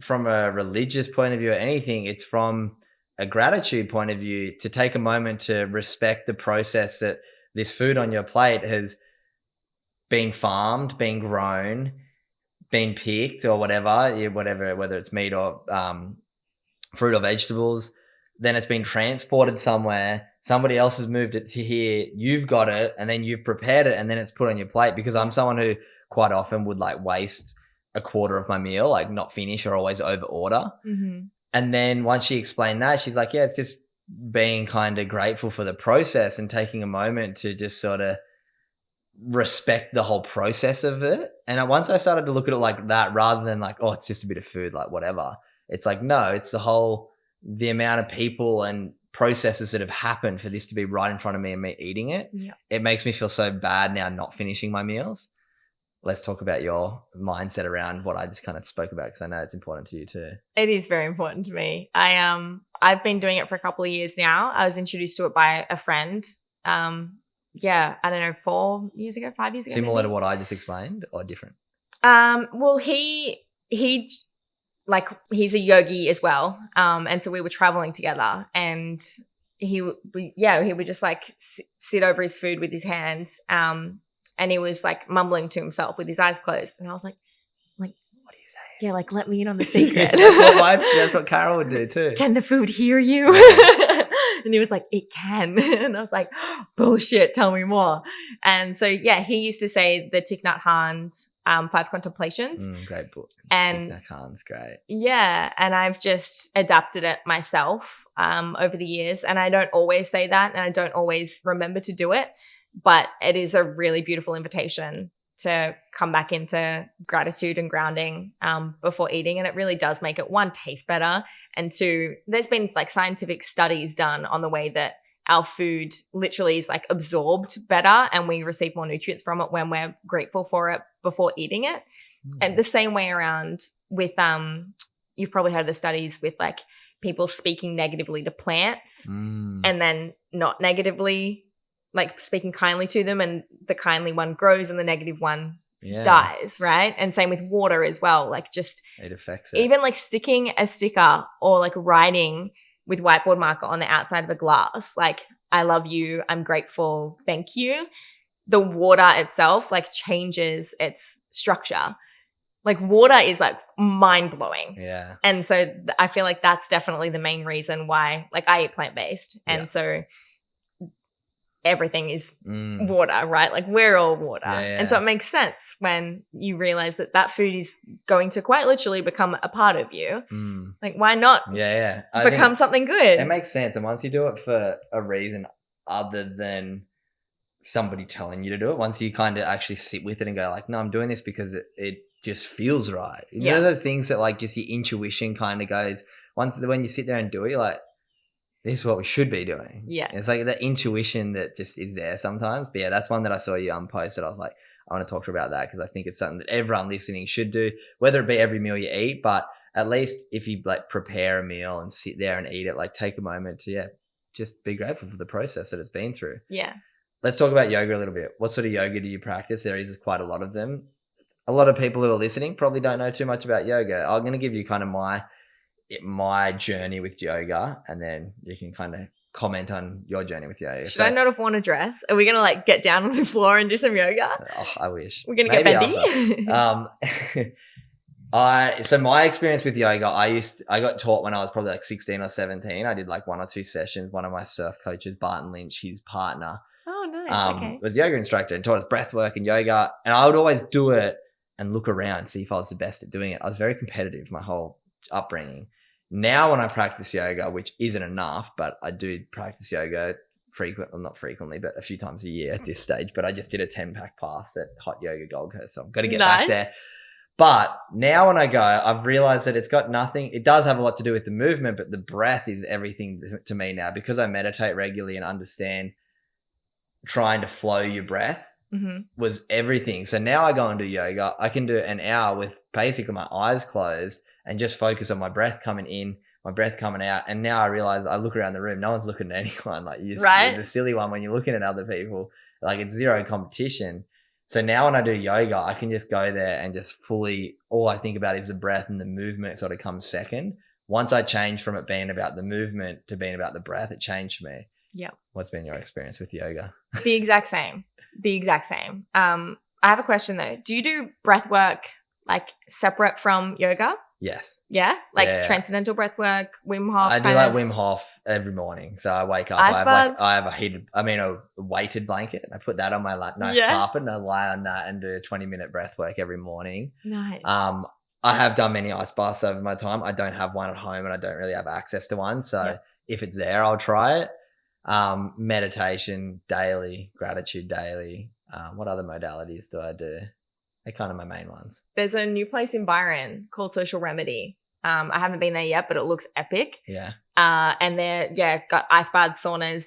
from a religious point of view or anything. It's from a gratitude point of view to take a moment to respect the process that this food on your plate has been farmed, been grown, been picked or whatever, whether it's meat or fruit or vegetables. Then it's been transported somewhere. Somebody else has moved it to here. You've got it and then you've prepared it and then it's put on your plate because I'm someone who quite often would like waste a quarter of my meal, like not finish or always over order. Mm-hmm. And then once she explained that, she's like, yeah, it's just being kind of grateful for the process and taking a moment to just sort of respect the whole process of it. And once I started to look at it like that, rather than like, oh, it's just a bit of food, like whatever. It's like, no, it's the amount of people and processes that have happened for this to be right in front of me and me eating it. Yeah. It makes me feel so bad now not finishing my meals. Let's talk about your mindset around what I just kind of spoke about because I know it's important to you too. It is very important to me. I've been doing it for a couple of years now. I was introduced to it by a friend. I don't know, 5 years ago. Similar to what I just explained or different? Well, he's a yogi as well. And so we were traveling together and he would just like sit over his food with his hands. And he was like mumbling to himself with his eyes closed. And I was like, what are you saying? Yeah, like let me in on the secret. That's what Carol would do too. Can the food hear you? And he was like, it can. And I was like, bullshit, tell me more. And so, yeah, he used to say the Thich Nhat Hanh's 5 Contemplations. Great book. And Thich Nhat Hanh's great. Yeah. And I've just adapted it myself over the years. And I don't always say that and I don't always remember to do it. But it is a really beautiful invitation to come back into gratitude and grounding before eating. And it really does make it, one, taste better. And two, there's been like scientific studies done on the way that our food literally is like absorbed better and we receive more nutrients from it when we're grateful for it before eating it. And the same way around with, you've probably heard of the studies with like people speaking negatively to plants and then not negatively, like speaking kindly to them, and the kindly one grows and the negative one dies, right? And same with water as well. Like just it affects it. Even like sticking a sticker or like writing with whiteboard marker on the outside of a glass, like I love you, I'm grateful, thank you. The water itself like changes its structure. Like water is like mind blowing. Yeah. And so I feel like that's definitely the main reason why like I eat plant-based. And so everything is water, right? Like we're all water. And so it makes sense when you realize that that food is going to quite literally become a part of you. Like why not become something good? It makes sense. And once you do it for a reason other than somebody telling you to do it, once you kind of actually sit with it and go like, no, I'm doing this because it just feels right. You know those things that like just your intuition kind of goes, when you sit there and do it, you're like, this is what we should be doing. Yeah. It's like the intuition that just is there sometimes. But yeah, that's one that I saw you posted. I was like, I want to talk to her about that because I think it's something that everyone listening should do, whether it be every meal you eat, but at least if you like prepare a meal and sit there and eat it, like take a moment to, just be grateful for the process that it's been through. Yeah. Let's talk about yoga a little bit. What sort of yoga do you practice? There is quite a lot of them. A lot of people who are listening probably don't know too much about yoga. I'm going to give you kind of my journey with yoga, and then you can kind of comment on your journey with yoga. Should I not have worn a dress? Are we going to like get down on the floor and do some yoga? Oh, I wish. We're going to get bendy? So my experience with yoga, I got taught when I was probably like 16 or 17. I did like 1 or 2 sessions. One of my surf coaches, Barton Lynch, his partner, was yoga instructor and taught us breath work and yoga. And I would always do it and look around, see if I was the best at doing it. I was very competitive my whole upbringing. Now when I practice yoga, which isn't enough, but I do practice yoga not frequently, but a few times a year at this stage. But I just did a 10-pack pass at Hot Yoga Gold Coast, so I've got to get back there. But now when I go, I've realized that it's got nothing. It does have a lot to do with the movement, but the breath is everything to me now because I meditate regularly and understand trying to flow your breath was everything. So now I go and do yoga. I can do an hour with basically my eyes closed and just focus on my breath coming in, my breath coming out. And now I realize I look around the room, no one's looking at anyone. Like you're the silly one when you're looking at other people. Like it's zero competition. So now when I do yoga, I can just go there and just fully, all I think about is the breath, and the movement sort of comes second. Once I changed from it being about the movement to being about the breath, it changed me. Yeah. What's been your experience with yoga? The exact same. I have a question though. Do you do breath work like separate from yoga? Yes. Yeah? Like transcendental breath work, Wim Hof? I do like Wim Hof every morning. So I wake up, I have a weighted blanket, and I put that on my nice carpet, and I lie on that and do a 20-minute breath work every morning. Nice. I have done many ice baths over my time. I don't have one at home, and I don't really have access to one. So if it's there, I'll try it. Meditation daily, gratitude daily. What other modalities do I do? They're kind of my main ones. There's a new place in Byron called Social Remedy. I haven't been there yet, but it looks epic. Yeah. And they're got ice baths, saunas,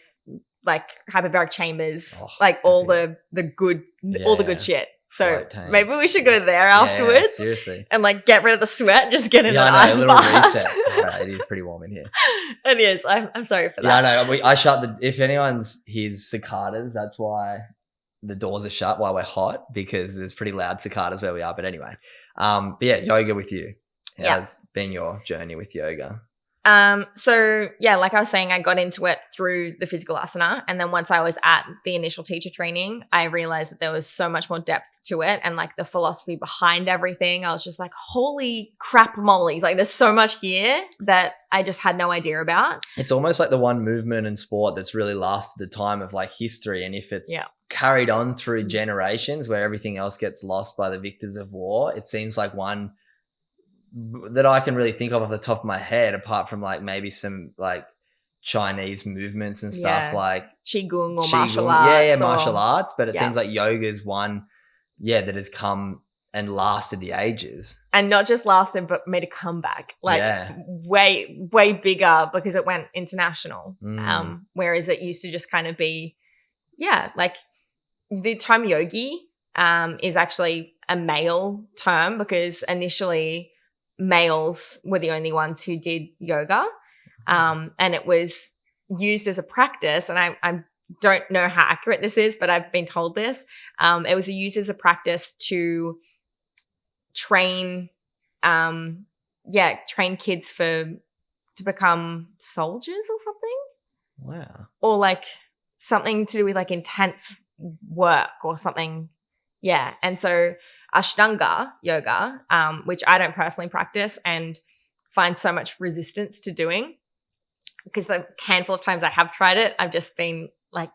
like hyperbaric chambers, all the good shit. So maybe we should go there afterwards. Yeah, seriously. And like get rid of the sweat, just get in an ice bath. Reset. It is pretty warm in here. It is. I'm sorry for that. Yeah, I know. I shut if anyone's hears cicadas, that's why the doors are shut while we're hot, because there's pretty loud cicadas where we are. But anyway, but yeah, yoga with you. How's been your journey with yoga? So yeah, like I was saying, I got into it through the physical asana. And then once I was at the initial teacher training, I realized that there was so much more depth to it, and like the philosophy behind everything. I was just like, holy crap mollies. Like there's so much here that I just had no idea about. It's almost like the one movement in sport that's really lasted the time of like history. And if it's carried on through generations where everything else gets lost by the victors of war, it seems like one that I can really think of off the top of my head, apart from like maybe some like Chinese movements and stuff like Qigong or martial arts. Yeah, martial arts. But it seems like yoga is one, that has come and lasted the ages. And not just lasted, but made a comeback. Like way, way bigger because it went international. Whereas it used to just kind of be, like the term yogi is actually a male term, because initially males were the only ones who did yoga. And it was used as a practice. And I don't know how accurate this is, but I've been told this. It was used as a practice to train kids to become soldiers or something. Wow. Or like something to do with like intense work or something. Yeah. And so Ashtanga yoga, which I don't personally practice and find so much resistance to doing, because the handful of times I have tried it, I've just been like,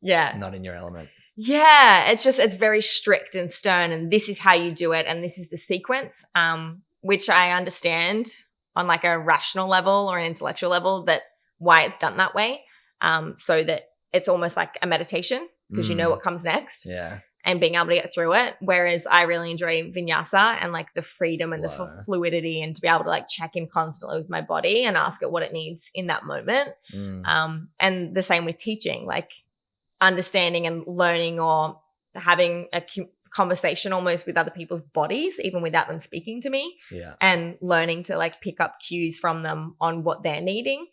not in your element. Yeah, it's very strict and stern, and this is how you do it, and this is the sequence, which I understand on like a rational level or an intellectual level that why it's done that way, so that it's almost like a meditation, because you know what comes next. Yeah. And being able to get through it. Whereas I really enjoy vinyasa and like the freedom and the fluidity, and to be able to like check in constantly with my body and ask it what it needs in that moment. And the same with teaching, like understanding and learning or having a conversation almost with other people's bodies, even without them speaking to me. Yeah. And learning to like pick up cues from them on what they're needing.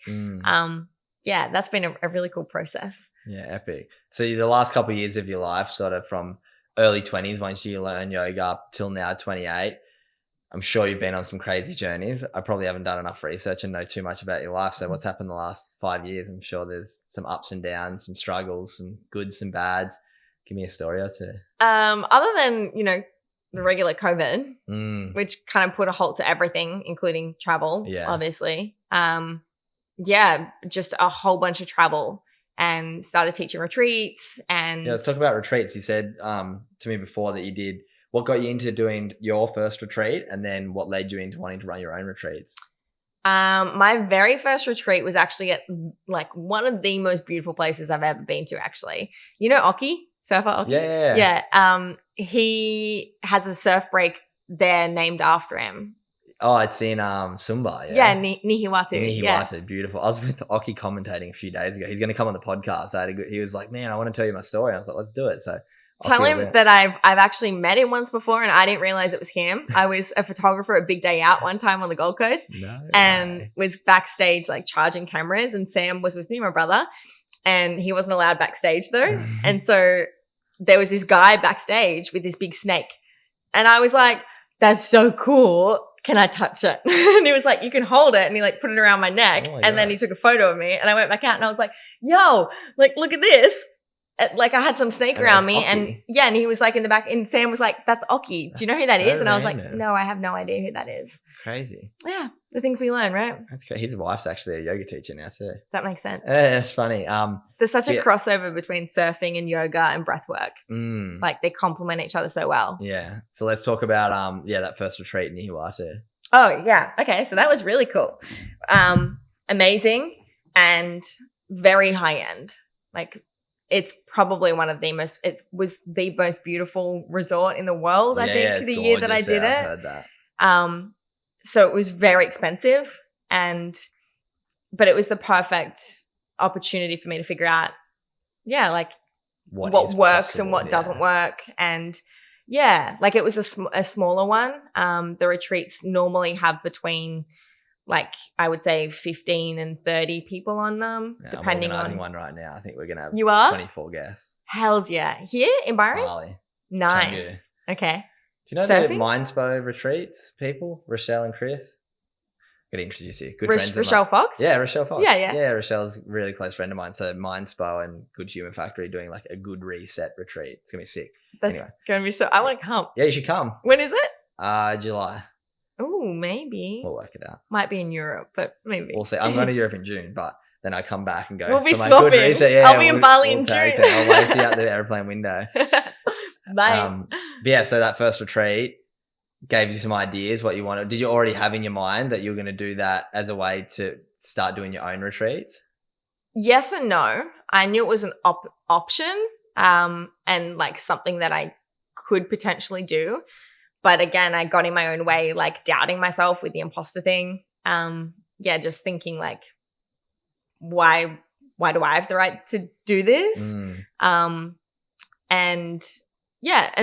That's been a really cool process. Yeah, epic. So the last couple of years of your life, sort of from early 20s, once you learn yoga up till now 28, I'm sure you've been on some crazy journeys. I probably haven't done enough research and know too much about your life. So what's happened the last 5 years? I'm sure there's some ups and downs, some struggles, some goods, some bads. Give me a story or two. Other than, the regular COVID, which kind of put a halt to everything, including travel, obviously. Just a whole bunch of travel, and started teaching retreats. And let's talk about retreats. You said to me before that you did. What got you into doing your first retreat, and then what led you into wanting to run your own retreats? My very first retreat was actually at like one of the most beautiful places I've ever been to, actually. You know Oki? Surfer Oki? Yeah. He has a surf break they're named after him. Oh, it's in Sumba. Yeah, Nihiwatu. Nihiwatu, Yeah. beautiful. I was with Oki commentating a few days ago. He's going to come on the podcast. He was like, man, I want to tell you my story. I was like, let's do it. So tell him that I've actually met him once before and I didn't realize it was him. I was a photographer at Big Day Out one time on the Gold Coast and was backstage like charging cameras, and Sam was with me, my brother, and he wasn't allowed backstage though. And so there was this guy backstage with this big snake, and I was like, that's so cool. Can I touch it? And he was like, you can hold it. And he like put it around my neck. And then he took a photo of me, and I went back out and I was like, yo, like, look at this. Like I had some snake around me, and and he was like in the back, and Sam was like, that's Oki. Do you know who that is? And I was like, no, I have no idea who that is. Crazy. Yeah. The things we learn, right? That's great. His wife's actually a yoga teacher now too. That makes sense. That's funny. There's such a crossover between surfing and yoga and breath work. Like they complement each other so well. Yeah. So let's talk about that first retreat in Nihiwatu. Oh yeah. Okay. So that was really cool. Amazing and very high end. Like it's probably it was the most beautiful resort in the world, I think, the year that I did it. I heard that. So it was very expensive, but it was the perfect opportunity for me to figure out, like what works and what doesn't work. And like it was a smaller one. The retreats normally have between, like, I would say 15 and 30 people on them, depending on. I'm organizing one right now. I think we're going to have you are? 24 guests. Hells yeah. Here in Byron? Bali. Nice. Changu. Okay. Do you know the Mindspo retreats people? Rochelle and Chris? I'm going to introduce you. Good friends of mine. Rochelle Fox? Yeah, Rochelle Fox. Yeah. Yeah, Rochelle's a really close friend of mine. So Mindspo and Good Human Factory doing like a good reset retreat. It's going to be sick. That's going to be so... I want to come. Yeah, you should come. When is it? July. Oh, maybe. We'll work it out. Might be in Europe, but maybe. We'll see. I'm going to Europe in June, but then I come back and go. We'll be swapping. I'll be in Bali in June. I'll wait you out the airplane window. Bye. But yeah, so that first retreat gave you some ideas what you wanted. Did you already have in your mind that you were going to do that as a way to start doing your own retreats? Yes and no. I knew it was an option and like something that I could potentially do. But again, I got in my own way, like doubting myself with the imposter thing. Just thinking like, why do I have the right to do this? And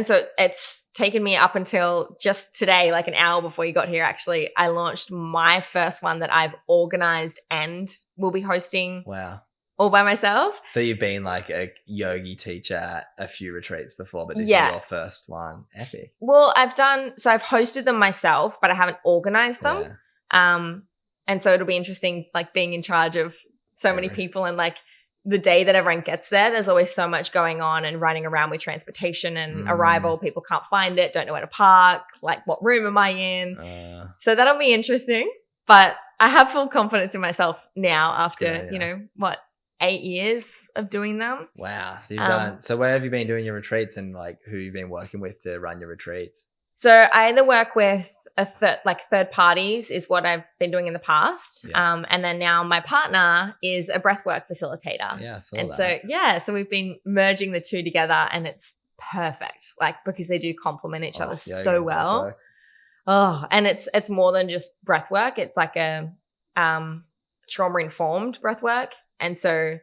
so it's taken me up until just today, like an hour before you got here, actually, I launched my first one that I've organized and will be hosting. Wow. All by myself. So you've been like a yogi teacher at a few retreats before, but this is your first one. Epic. Well, I've hosted them myself, but I haven't organized them. Yeah. And so it'll be interesting, like being in charge of so many people, and like the day that everyone gets there's always so much going on and running around with transportation and arrival. People can't find it, don't know where to park, like what room am I in? So that'll be interesting, but I have full confidence in myself now after, 8 years of doing them. Wow. So you've done, so where have you been doing your retreats, and like who you've been working with to run your retreats? So I either work with third parties is what I've been doing in the past. Yeah. And then now my partner is a breathwork facilitator. Yeah, I saw and that. So we've been merging the two together, and it's perfect, like because they do complement each other so well. And it's more than just breathwork. It's like a trauma-informed breathwork. And so,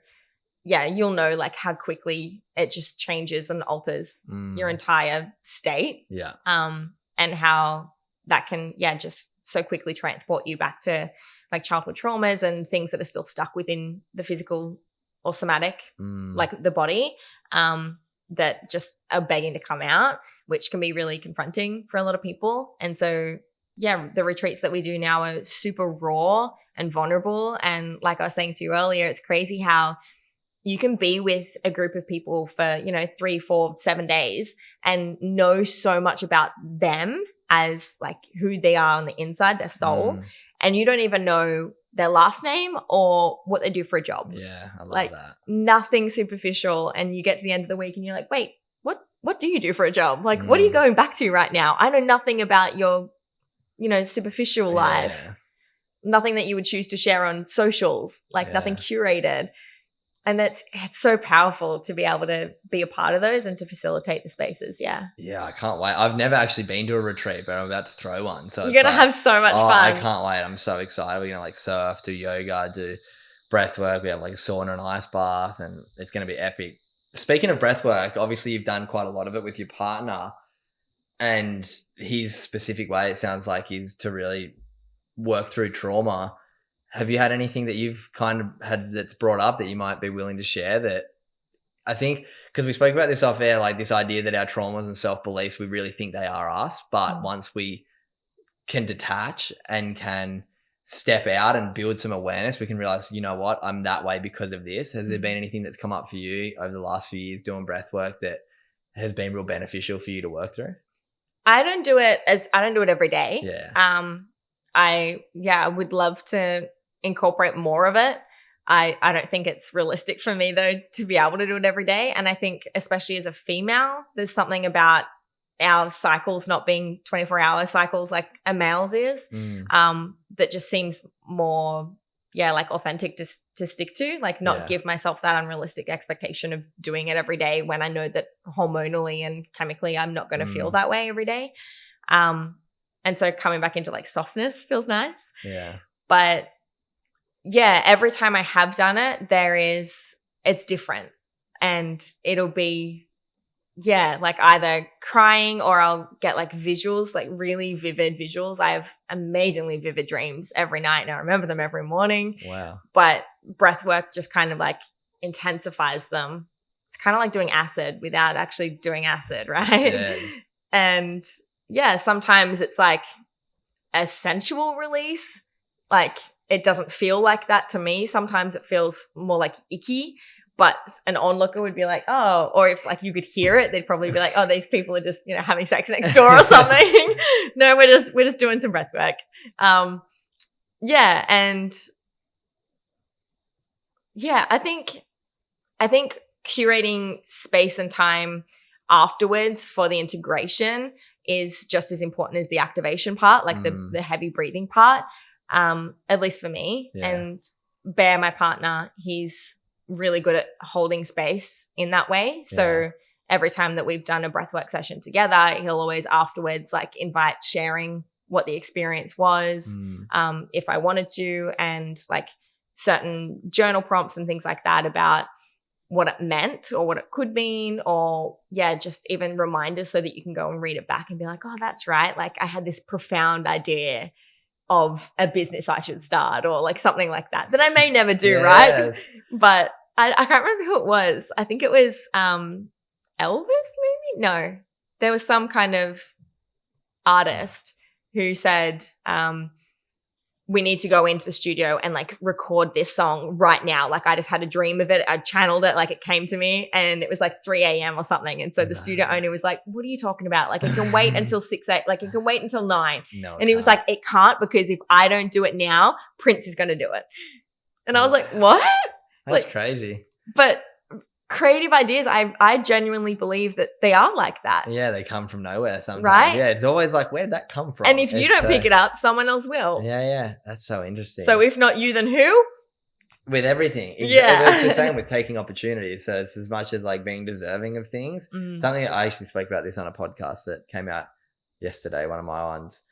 you'll know like how quickly it just changes and alters your entire state. Yeah. And how that can, just so quickly transport you back to like childhood traumas and things that are still stuck within the physical or somatic, like the body, that just are begging to come out, which can be really confronting for a lot of people. And so, the retreats that we do now are super raw and vulnerable. And like I was saying to you earlier, it's crazy how you can be with a group of people for, 3, 4, 7 days and know so much about them as like who they are on the inside, their soul. And you don't even know their last name or what they do for a job. Yeah, I love that. Nothing superficial. And you get to the end of the week and you're like, wait, what do you do for a job? Like, what are you going back to right now? I know nothing about your, superficial life. Nothing that you would choose to share on socials, like nothing curated. it's so powerful to be able to be a part of those and to facilitate the spaces. Yeah. Yeah, I can't wait. I've never actually been to a retreat, but I'm about to throw one. So you're going to have so much fun. I can't wait. I'm so excited. We're going to like surf, do yoga, do breath work. We have like a sauna and ice bath, and it's going to be epic. Speaking of breath work, obviously you've done quite a lot of it with your partner, and his specific way, it sounds like, is to really work through trauma. Have you had anything that you've kind of had that's brought up that you might be willing to share? That I think, because we spoke about this off air, like this idea that our traumas and self-beliefs, we really think they are us. But once we can detach and can step out and build some awareness, we can realize, you know what, I'm that way because of this. Has there been anything that's come up for you over the last few years doing breath work that has been real beneficial for you to work through? I don't do it every day. Yeah. I would love to incorporate more of it. I don't think it's realistic for me though to be able to do it every day. And I think especially as a female, there's something about our cycles not being 24-hour cycles like a male's is, that just seems more, like authentic to stick to, like not give myself that unrealistic expectation of doing it every day when I know that hormonally and chemically I'm not going to feel that way every day. And so coming back into like softness feels nice. Yeah. But every time I have done it, it's different, and it'll be, like either crying or I'll get like visuals, like really vivid visuals. I have amazingly vivid dreams every night and I remember them every morning. Wow. But breath work just kind of like intensifies them. It's kind of like doing acid without actually doing acid, right? Yeah. And sometimes it's like a sensual release. Like it doesn't feel like that to me. Sometimes it feels more like icky. But an onlooker would be like, oh, or if like you could hear it, they'd probably be like, oh, these people are just, having sex next door or something. No, we're just doing some breath work. And I think curating space and time afterwards for the integration is just as important as the activation part, like the heavy breathing part, at least for me. Yeah. And Bear, my partner, he's really good at holding space in that way. So every time that we've done a breathwork session together, he'll always afterwards like invite sharing what the experience was, if I wanted to, and like certain journal prompts and things like that about what it meant or what it could mean, or just even reminders so that you can go and read it back and be like, oh, that's right. Like I had this profound idea of a business I should start, or like something like that I may never do, right? But I can't remember who it was. I think it was Elvis maybe? No. There was some kind of artist who said, we need to go into the studio and like record this song right now. Like I just had a dream of it. I channeled it, like it came to me, and it was like 3 a.m. or something. And so the studio owner was like, what are you talking about? Like it can wait until 6, 8, like it can wait until 9. No, and he was like, it can't, because if I don't do it now, Prince is going to do it. And I was like, what? That's like, crazy. But creative ideas, I genuinely believe that they are like that. Yeah, they come from nowhere sometimes. Right? Yeah, it's always like, where did that come from? And if you don't pick it up, someone else will. Yeah. That's so interesting. So if not you, then who? With everything. Yeah. It's the same with taking opportunities. So it's as much as like being deserving of things. Something I actually spoke about this on a podcast that came out yesterday, one of my ones.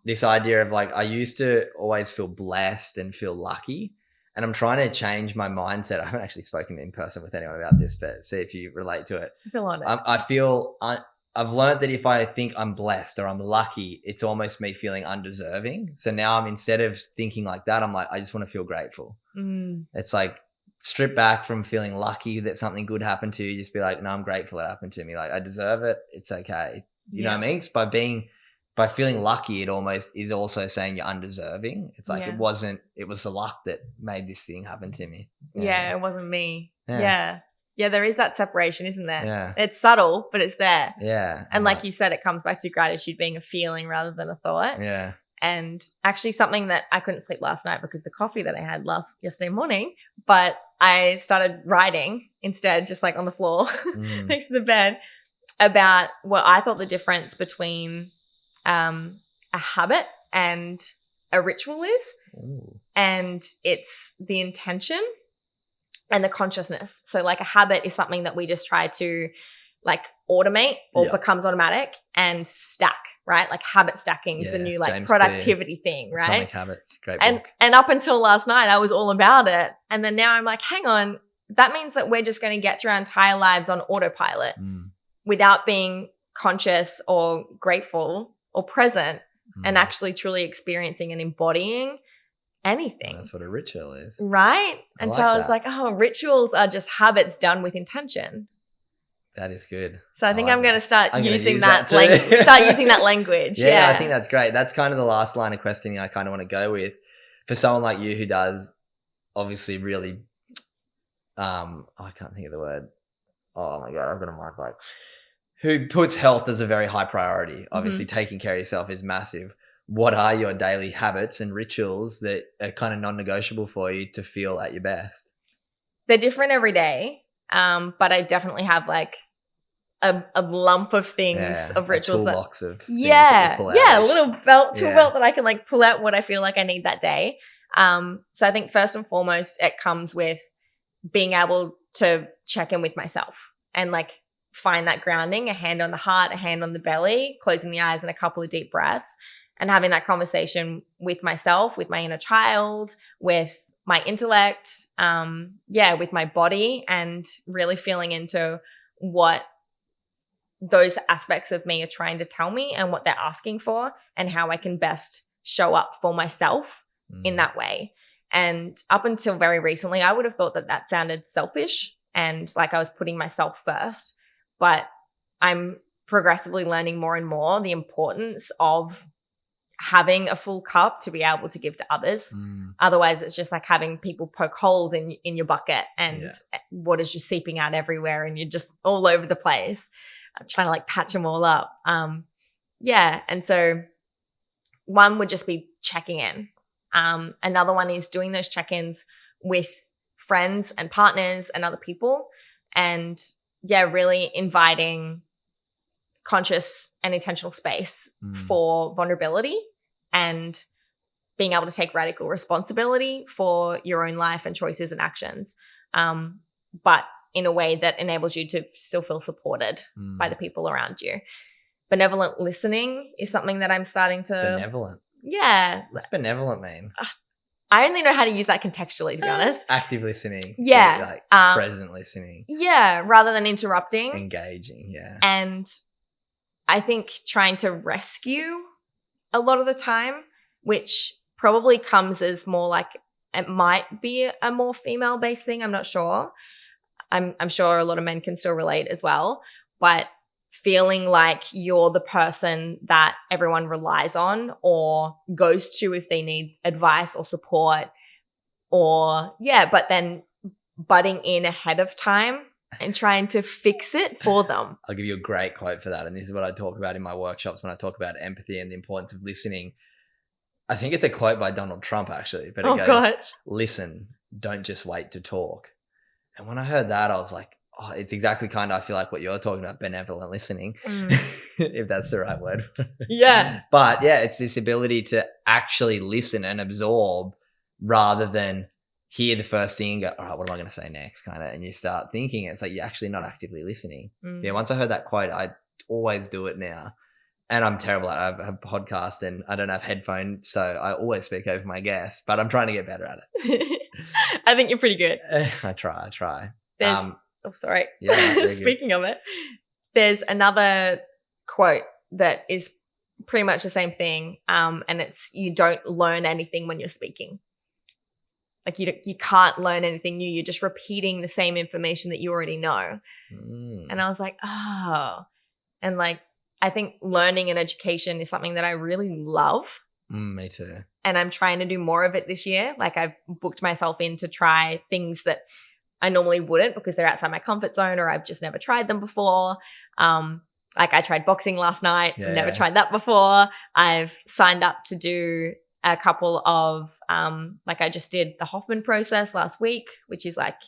This idea of like, I used to always feel blessed and feel lucky. And I'm trying to change my mindset. I haven't actually spoken in person with anyone about this, but see if you relate to it. I feel on it. I've learned that if I think I'm blessed or I'm lucky, it's almost me feeling undeserving. So now instead of thinking like that, I'm like, I just want to feel grateful. It's like strip back from feeling lucky that something good happened to you. Just be like, no, I'm grateful it happened to me. Like I deserve it. It's okay. You know what I mean? It's by feeling lucky, it almost is also saying you're undeserving. It's like it was the luck that made this thing happen to me. Yeah, it wasn't me. Yeah, there is that separation, isn't there? Yeah. It's subtle, but it's there. Yeah. And like you said, it comes back to gratitude being a feeling rather than a thought. Yeah. And actually something that I couldn't sleep last night because the coffee that I had yesterday morning, but I started writing instead, just like on the floor next to the bed, about what I thought the difference between a habit and a ritual is. Ooh. And it's the intention. and the consciousness. So like a habit is something that we just try to like automate or becomes automatic and stack, right? Like habit stacking is the new like James productivity thing, right? Atomic Habits, great book. And up until last night, I was all about it. And then now I'm like, hang on, that means that we're just going to get through our entire lives on autopilot without being conscious or grateful or present and actually truly experiencing and embodying anything. That's what a ritual is. Right? And so I was like, oh, rituals are just habits done with intention. That is good. So I think I'm going to start using that language. Yeah, I think that's great. That's kind of the last line of questioning I kind of want to go with. For someone like you who does obviously really, I can't think of the word. Oh my God, I've got a mic like. Who puts health as a very high priority. Obviously, taking care of yourself is massive. What are your daily habits and rituals that are kind of non-negotiable for you to feel at your best? They're different every day, but I definitely have like a lump of things, of rituals. A toolbox of things that pull out a little tool belt that I can like pull out what I feel like I need that day. So I think first and foremost, it comes with being able to check in with myself and like find that grounding, a hand on the heart, a hand on the belly, closing the eyes and a couple of deep breaths, and having that conversation with myself, with my inner child, with my intellect, with my body, and really feeling into what those aspects of me are trying to tell me and what they're asking for and how I can best show up for myself in that way. And up until very recently, I would have thought that sounded selfish and like I was putting myself first. But I'm progressively learning more and more the importance of having a full cup to be able to give to others. Otherwise, it's just like having people poke holes in your bucket and water's just seeping out everywhere and you're just all over the place. I'm trying to like patch them all up. And so one would just be checking in. Another one is doing those check-ins with friends and partners and other people and really inviting conscious and intentional space for vulnerability and being able to take radical responsibility for your own life and choices and actions, but in a way that enables you to still feel supported by the people around you. Benevolent listening is something that I'm starting to... Benevolent? Yeah. What's benevolent mean? I only know how to use that contextually, to be honest. Active listening. Yeah. Like present listening. Yeah, rather than interrupting. Engaging, yeah. And I think trying to rescue a lot of the time, which probably comes as more like it might be a more female-based thing. I'm not sure. I'm sure a lot of men can still relate as well. But feeling like you're the person that everyone relies on or goes to if they need advice or support but then butting in ahead of time and trying to fix it for them. I'll give you a great quote for that. And this is what I talk about in my workshops when I talk about empathy and the importance of listening. I think it's a quote by Donald Trump actually, but it goes, listen, don't just wait to talk. And when I heard that, I was like, oh, it's exactly kind of, I feel like what you're talking about, benevolent listening, if that's the right word. Yeah. But yeah, it's this ability to actually listen and absorb rather than hear the first thing and go, all right, what am I going to say next? Kind of, and you start thinking, it's like you're actually not actively listening. Yeah. Once I heard that quote, I always do it now. And I'm terrible at it. I have a podcast and I don't have headphones, so I always speak over my guests, but I'm trying to get better at it. I think you're pretty good. I try. There's, sorry. Yeah, speaking of it, there's another quote that is pretty much the same thing. And it's, you don't learn anything when you're speaking. Like you can't learn anything new. You're just repeating the same information that you already know. And I was like, oh, and like, I think learning and education is something that I really love. Me too. And I'm trying to do more of it this year. Like I've booked myself in to try things that I normally wouldn't because they're outside my comfort zone or I've just never tried them before. Like I tried boxing last night. Never tried that before. I've signed up to do a couple of, like I just did the Hoffman process last week, which is like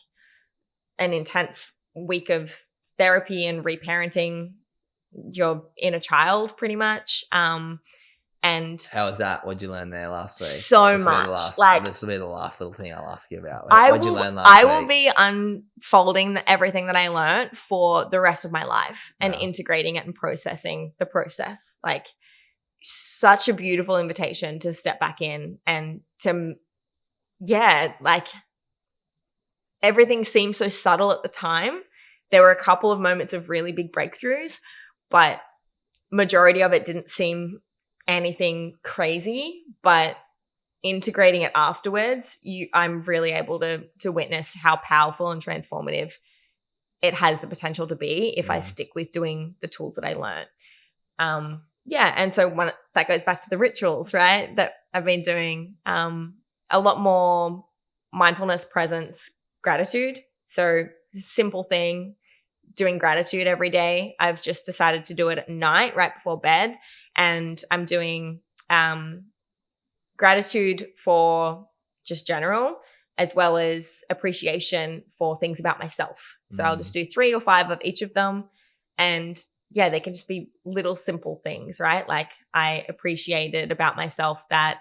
an intense week of therapy and reparenting your inner child pretty much. And how was that? What'd you learn there last week? So much. This will be the last little thing I'll ask you about. What'd you learn last week? I will be unfolding everything that I learned for the rest of my life and integrating it and processing the process. Like, such a beautiful invitation to step back in and to, like, everything seemed so subtle at the time. There were a couple of moments of really big breakthroughs, but majority of it didn't seem anything crazy. But integrating it afterwards, I'm really able to witness how powerful and transformative it has the potential to be if I stick with doing the tools that I learned. And so that goes back to the rituals, right? That I've been doing a lot more mindfulness, presence, gratitude. So simple thing, doing gratitude every day. I've just decided to do it at night, right before bed. And I'm doing gratitude for just general, as well as appreciation for things about myself. So I'll just do 3 or 5 of each of them. And they can just be little simple things, right? Like, I appreciated about myself that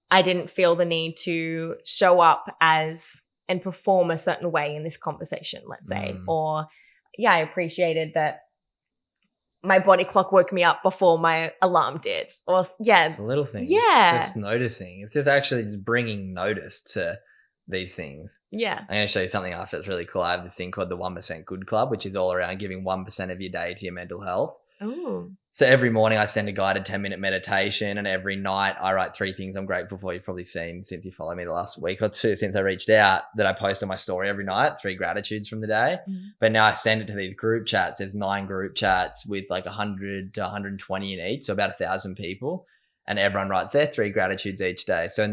I didn't feel the need to show up as and perform a certain way in this conversation, let's say. Or, I appreciated that my body clock woke me up before my alarm did. Or, it's a little thing. Yeah. It's just noticing. It's just actually just bringing notice to these things. Yeah. I'm going to show you something after. It's really cool. I have this thing called the 1% Good Club, which is all around giving 1% of your day to your mental health. Ooh. So every morning I send a guided 10-minute meditation, and every night I write 3 things I'm grateful for. You've probably seen, since you follow me the last week or two since I reached out, that I post on my story every night, 3 gratitudes from the day. But now I send it to these group chats. There's 9 group chats with like 100 to 120 in each, so about 1,000 people. And everyone writes their 3 gratitudes each day. So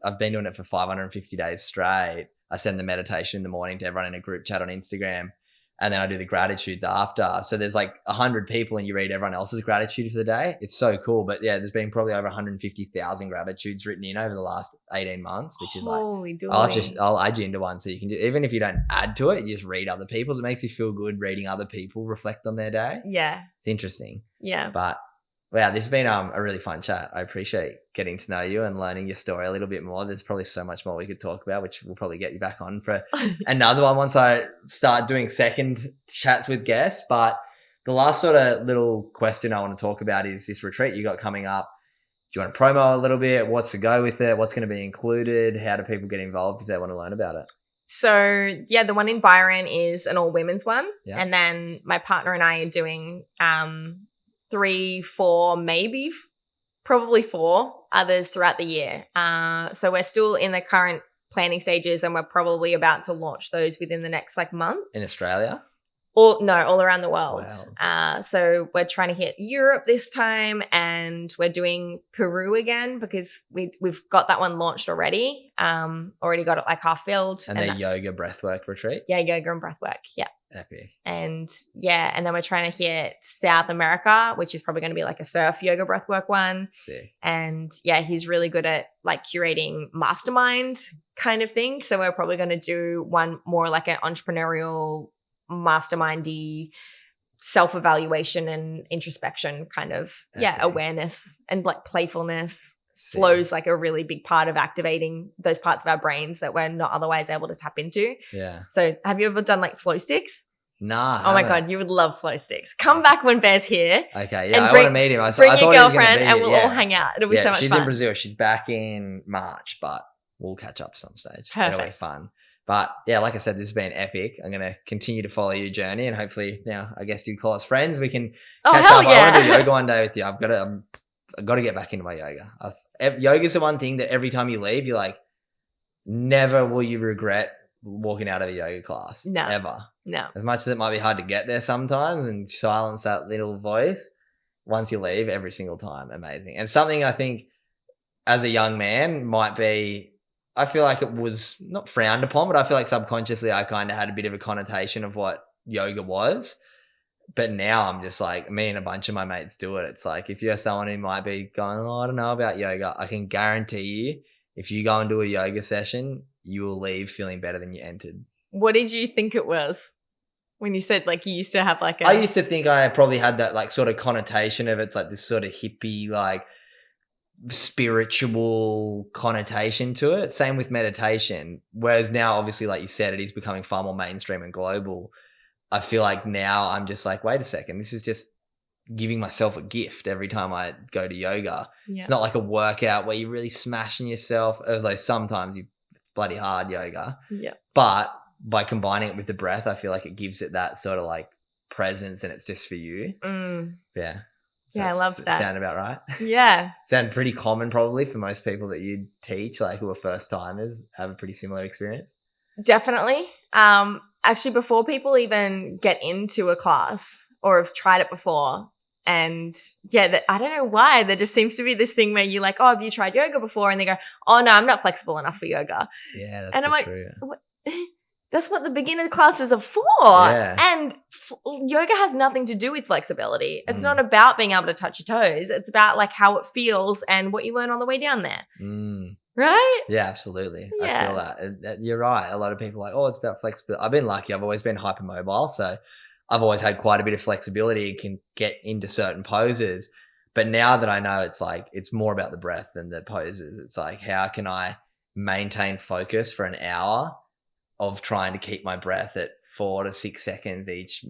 I've been doing it for 550 days straight. I send the meditation in the morning to everyone in a group chat on Instagram. And then I do the gratitudes after. So there's like 100 people and you read everyone else's gratitude for the day. It's so cool. But there's been probably over 150,000 gratitudes written in over the last 18 months, which is I'll add you into one. So you can do, even if you don't add to it, you just read other people's. It makes you feel good reading other people reflect on their day. Yeah. It's interesting. Yeah. But wow, this has been a really fun chat. I appreciate getting to know you and learning your story a little bit more. There's probably so much more we could talk about, which we'll probably get you back on for another one once I start doing second chats with guests. But the last sort of little question I want to talk about is this retreat you got coming up. Do you want to promo a little bit? What's to go with it? What's going to be included? How do people get involved if they want to learn about it? So, the one in Byron is an all-women's one. Yeah. And then my partner and I are doing 3, 4, maybe probably 4 others throughout the year. So we're still in the current planning stages, and we're probably about to launch those within the next month. In Australia? All around the world. Wow. So we're trying to hit Europe this time, and we're doing Peru again because we've got that one launched already. Already got it half filled. And they're yoga breathwork retreats? Yeah, yoga and breathwork. Yeah. Epic. And then we're trying to hit South America, which is probably going to be a surf yoga breathwork one. Sick. And he's really good at curating mastermind kind of thing. So we're probably going to do one more like an entrepreneurial mastermindy self-evaluation and introspection kind of awareness and playfulness. Sick. Flow's a really big part of activating those parts of our brains that we're not otherwise able to tap into. Yeah. So have you ever done flow sticks? Nah. Oh my God, you would love flow sticks. Come back when Bear's here. Okay, yeah, I want to meet him. Bring your girlfriend and we'll all hang out. It'll be so much fun. She's in Brazil. She's back in March, but we'll catch up some stage. Perfect. It'll be fun. But like I said, this has been epic. I'm going to continue to follow your journey, and hopefully now, I guess you'd call us friends. We can catch up. Yeah. I want to do yoga one day with you. I've got to get back into my yoga. Yoga's the one thing that every time you leave, you're never will you regret walking out of a yoga class. No. Ever. No. As much as it might be hard to get there sometimes and silence that little voice, once you leave, every single time, amazing. And something I think as a young man might be, I feel like it was not frowned upon, but I feel like subconsciously I kind of had a bit of a connotation of what yoga was. But now I'm just me and a bunch of my mates do it. It's if you're someone who might be going, I don't know about yoga, I can guarantee you, if you go and do a yoga session, you will leave feeling better than you entered. What did you think it was? When you said like you used to have like I used to think I probably had that like sort of connotation of it's like this sort of hippie, like spiritual connotation to it. Same with meditation. Whereas now, obviously, like you said, it is becoming far more mainstream and global. I feel like now I'm just like, wait a second, this is just giving myself a gift every time I go to yoga. Yeah. It's not like a workout where you're really smashing yourself, although sometimes you bloody hard yoga. Yeah. But by combining it with the breath, I feel like it gives it that sort of like presence and it's just for you. Yeah. Yeah, I love that. Sound about right? Yeah. Sound pretty common probably for most people that you teach, like who are first timers, have a pretty similar experience. Definitely. Actually, before people even get into a class or have tried it before, and yeah, I don't know why, there just seems to be this thing where you're like, oh, have you tried yoga before? And they go, oh no, I'm not flexible enough for yoga. Yeah, that's and I'm like, true. What? That's what the beginner classes are for. Yeah. And yoga has nothing to do with flexibility. It's not about being able to touch your toes. It's about like how it feels and what you learn on the way down there. Right? Yeah, absolutely. Yeah. I feel that. You're right. A lot of people are like, oh, it's about flexibility. I've been lucky. I've always been hypermobile. So I've always had quite a bit of flexibility and can get into certain poses. But now that I know it's like, it's more about the breath than the poses. It's like, how can I maintain focus for an hour of trying to keep my breath at 4 to 6 seconds each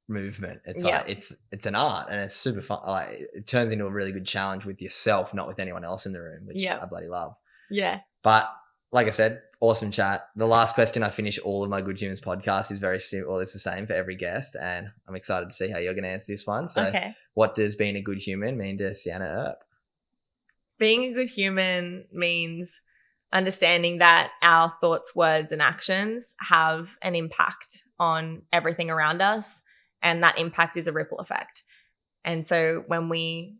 movement? It's like it's an art and it's super fun. Like it turns into a really good challenge with yourself, not with anyone else in the room, which I bloody love. Yeah. But like I said, awesome chat. The last question I finish all of my Good Humans podcast is very simple. It's the same for every guest, and I'm excited to see how you're going to answer this one. So, what does being a good human mean to Sjana Earp? Being a good human means understanding that our thoughts, words, and actions have an impact on everything around us, and that impact is a ripple effect. And so when we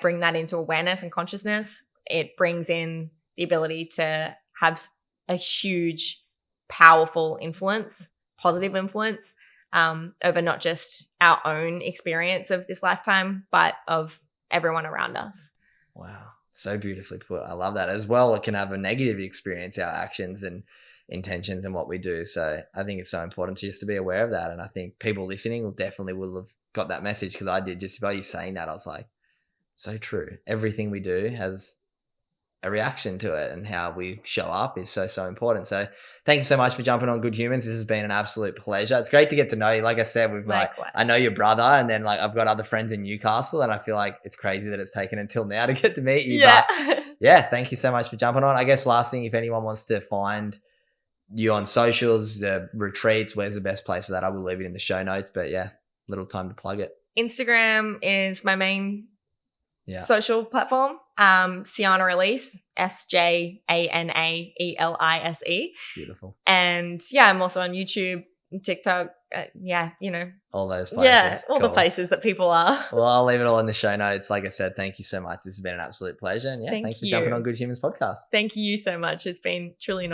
bring that into awareness and consciousness, it brings in the ability to have a huge, powerful influence, positive influence over not just our own experience of this lifetime, but of everyone around us. Wow. So beautifully put. I love that. As well, it can have a negative experience, our actions and intentions and what we do. So I think it's so important just to be aware of that. And I think people listening will have got that message, because I did. Just by you saying that, I was like, so true. Everything we do has a reaction to it, and how we show up is so, so important. So thank you so much for jumping on Good Humans. This has been an absolute pleasure. It's great to get to know you. Like I said, I know your brother, and then like I've got other friends in Newcastle, and I feel like it's crazy that it's taken until now to get to meet you. Yeah. But yeah, thank you so much for jumping on. I guess last thing, if anyone wants to find you on socials, the retreats, where's the best place for that? I will leave it in the show notes, but yeah, little time to plug it. Instagram is my main social platform. Sjana Elise, SJANAELISE. Beautiful. And I'm also on YouTube, TikTok. All those places. Yeah, all the places that people are. Well, I'll leave it all in the show notes. Like I said, thank you so much. This has been an absolute pleasure. And thanks for jumping on Good Humans podcast. Thank you so much. It's been truly an